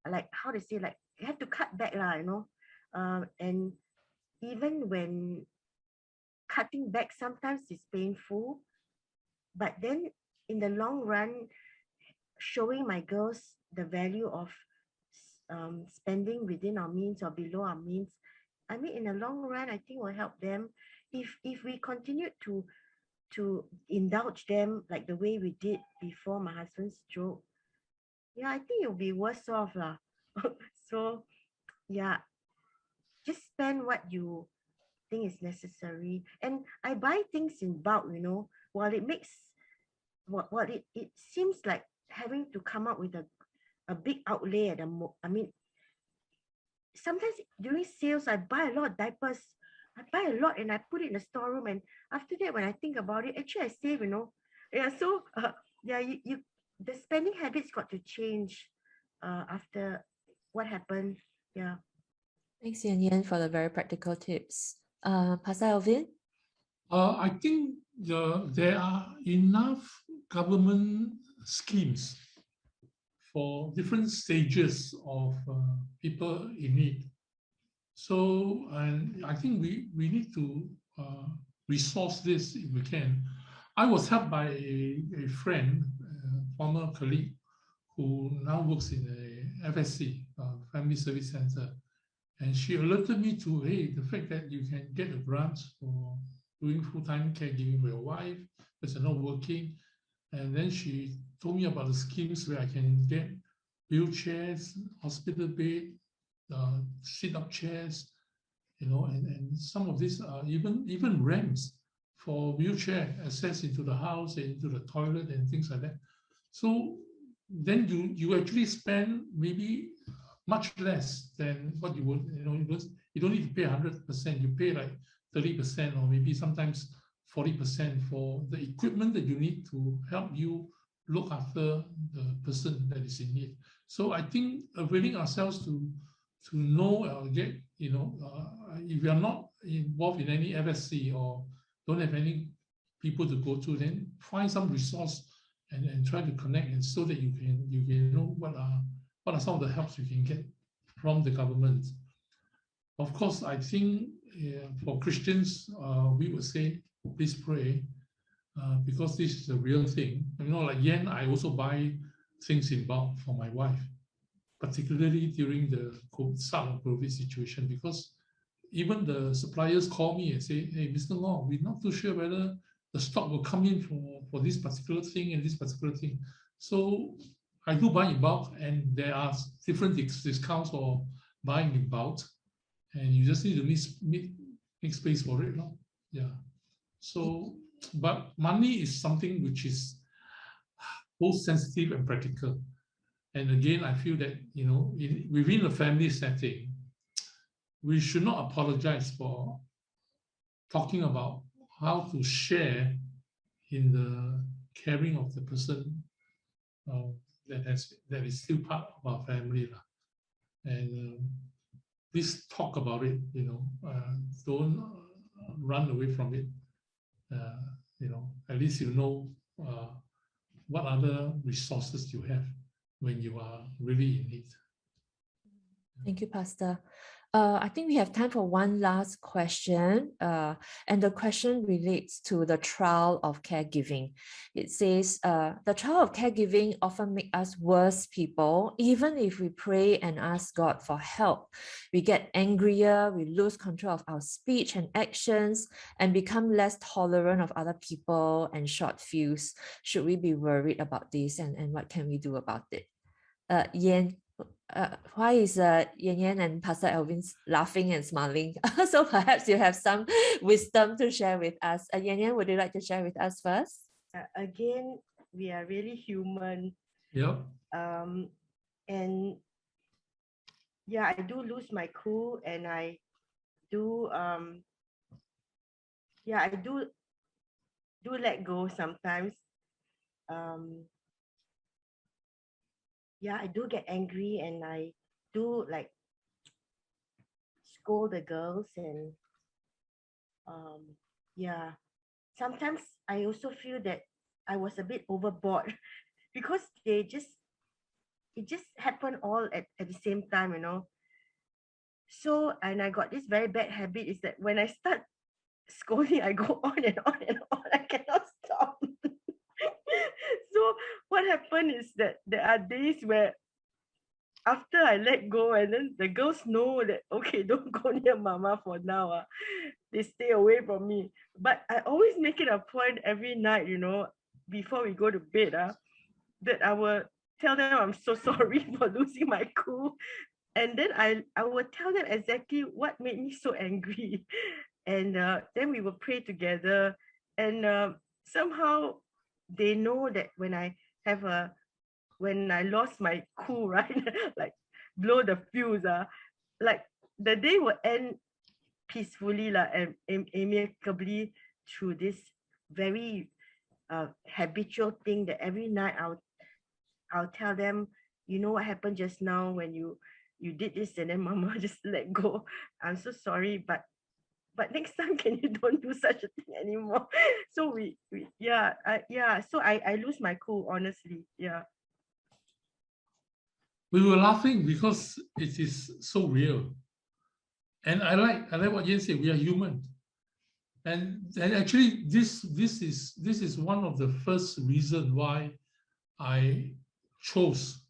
like, how to say, like, you have to cut back lah, and even when cutting back sometimes is painful, but then in the long run, showing my girls the value of spending within our means or below our means, I mean, in the long run, I think will help them. If we continue to indulge them like the way we did before my husband's stroke, yeah, I think it'll be worse off lah. So yeah, just spend what you think is necessary. And I buy things in bulk, while it makes what it seems like having to come up with a big outlay at I mean, sometimes during sales, I buy a lot of diapers. I buy a lot and I put it in the storeroom. And after that, when I think about it, actually I save, Yeah, so yeah, you the spending habits got to change after what happened. Yeah. Thanks, Yen-Yen, for the very practical tips. Pastor Elvin? I think there are enough government schemes for different stages of people in need. So, and I think we need to resource this if we can. I was helped by a friend, a former colleague, who now works in a FSC, Family Service Center. And she alerted me to, hey, the fact that you can get a grant for doing full-time caregiving with your wife because you're not working. And then she told me about the schemes where I can get wheelchairs, hospital bed, sit-up chairs, and some of these are even ramps for wheelchair access into the house, into the toilet and things like that. So then you actually spend maybe much less than what you would, you don't need to pay 100%, you pay like 30% or maybe sometimes 40% for the equipment that you need to help you look after the person that is in need. So I think availing ourselves to know or get, if you are not involved in any FSC or don't have any people to go to, then find some resource and try to connect, and so that you can know what are some of the helps you can get from the government. Of course, I think for Christians, we would say, please pray, because this is a real thing. Like Yen, I also buy things in bulk for my wife, particularly during the start of COVID situation, because even the suppliers call me and say, hey, Mr. Ngo, we're not too sure whether the stock will come in for this particular thing and this particular thing. So I do buy in bulk, and there are different discounts for buying in bulk, and you just need to make space for it. No? Yeah. So, but money is something which is both sensitive and practical. And again, I feel that, within a family setting, we should not apologize for talking about how to share in the caring of the person that is still part of our family. And please talk about it, don't run away from it. At least what other resources you have when you are really in need. Thank you, Pastor. I think we have time for one last question, and the question relates to the trial of caregiving. It says, the trial of caregiving often makes us worse people. Even if we pray and ask God for help, we get angrier, we lose control of our speech and actions, and become less tolerant of other people and short fuse. Should we be worried about this, and what can we do about it? Yen, why is Yen-Yen and Pastor Elvin laughing and smiling? So perhaps you have some wisdom to share with us. Yen-Yen, would you like to share with us first? Again, we are really human. Yeah. And yeah, I do lose my cool, and I do I do let go sometimes. Yeah, I do get angry, and I do like scold the girls, and yeah, sometimes I also feel that I was a bit overboard because it just happened all at the same time, you know. So, and I got this very bad habit is that when I start scolding, I go on and on and on. I cannot stop. So what happened is that there are days where after I let go, and then the girls know that, okay, don't go near mama for now. They stay away from me. But I always make it a point every night, you know, before we go to bed, that I will tell them I'm so sorry for losing my cool. And then I will tell them exactly what made me so angry. And then we will pray together. And somehow they know that when I lost my cool, right? Like blow the fuse, like the day will end peacefully and amicably through this very habitual thing that every night I'll tell them, you know what happened just now when you did this, and then mama just let go. I'm so sorry, but next time can you don't do such a thing anymore. So we yeah, so I lose my cool, honestly. Yeah. We were laughing because it is so real. And I like what Yen said, we are human. And actually this is one of the first reasons why I chose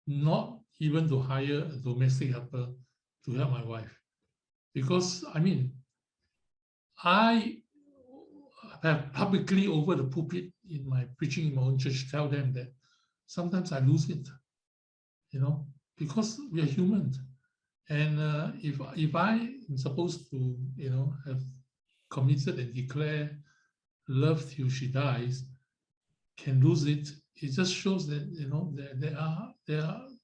not even to hire a domestic helper to help my wife. Because I mean, I have publicly over the pulpit in my preaching in my own church tell them that sometimes I lose it, you know, because we are human. And if I am supposed to, you know, have committed and declare love till she dies, can lose it, it just shows that, you know,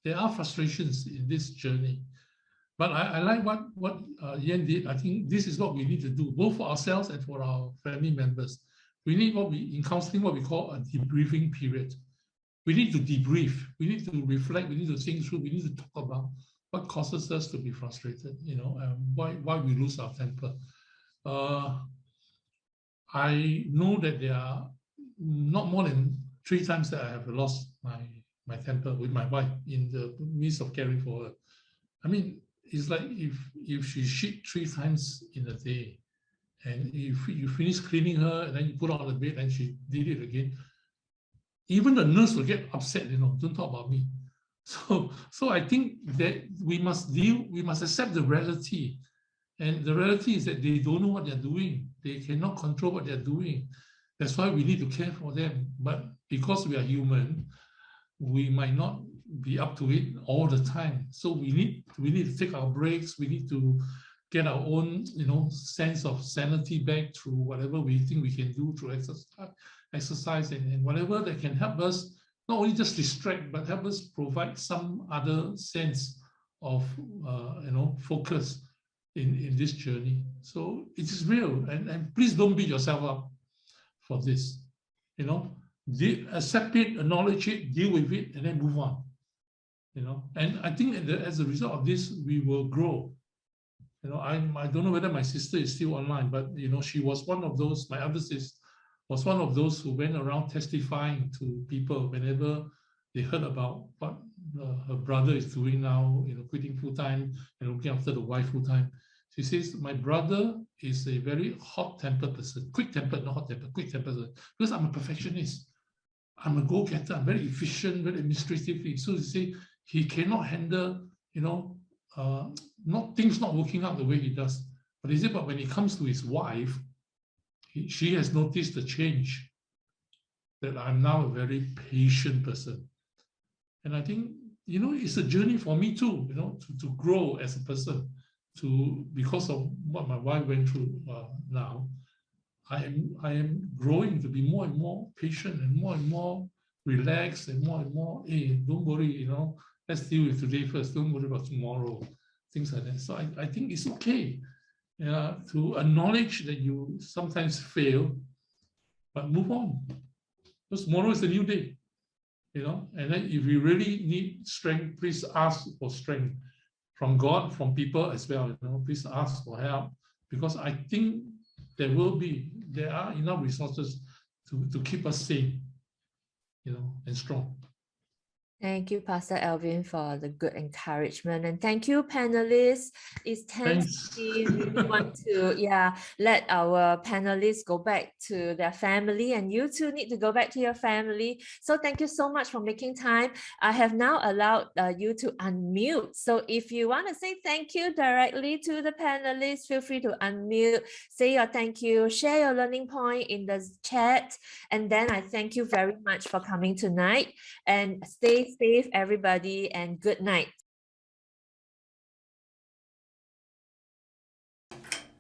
there are frustrations in this journey. But I like what Yen did. I think this is what we need to do, both for ourselves and for our family members. We need in counseling, what we call a debriefing period. We need to debrief. We need to reflect. We need to think through. We need to talk about what causes us to be frustrated, you know, why we lose our temper. I know that there are not more than 3 times that I have lost my temper with my wife in the midst of caring for her. I mean, it's like if she shit 3 times in a day, and if you finish cleaning her and then you put her on the bed and she did it again, even the nurse will get upset, you know, don't talk about me. So I think that we must accept the reality. And the reality is that they don't know what they're doing. They cannot control what they're doing. That's why we need to care for them. But because we are human, we might not be up to it all the time. So we need to take our breaks. We need to get our own, you know, sense of sanity back through whatever we think we can do through exercise and whatever that can help us not only just distract, but help us provide some other sense of you know, focus in this journey. So it is real, and please don't beat yourself up for this. You know, accept it, acknowledge it, deal with it, and then move on. You know, and I think that as a result of this, we will grow. You know, I don't know whether my sister is still online, but you know, she was one of those. My other sister was one of those who went around testifying to people whenever they heard about what her brother is doing now. You know, quitting full time and looking after the wife full time. She says, my brother is a very hot-tempered person, quick-tempered, not hot-tempered, quick-tempered, because I'm a perfectionist. I'm a go-getter, I'm very efficient, very administrative. So you see, he cannot handle, you know, things not working out the way he does. But he said, but when it comes to his wife, she has noticed the change, that I'm now a very patient person. And I think, you know, it's a journey for me too, you know, to grow as a person. Because of what my wife went through now, I am growing to be more and more patient and more relaxed and more, hey, don't worry, you know, let's deal with today first, don't worry about tomorrow, things like that. So I think it's okay to acknowledge that you sometimes fail, but move on. Because tomorrow is a new day, you know, and then if you really need strength, please ask for strength. From God, from people as well, you know, please ask for help, because I think there will be there are enough resources to keep us sane, and strong. Thank you, Pastor Elvin, for the good encouragement. And thank you, panelists. It's 10:50. We really want to, let our panelists go back to their family, and you too need to go back to your family. So thank you so much for making time. I have now allowed you to unmute. So if you want to say thank you directly to the panelists, feel free to unmute, say your thank you, share your learning point in the chat. And then I thank you very much for coming tonight, and stay safe, everybody, and good night.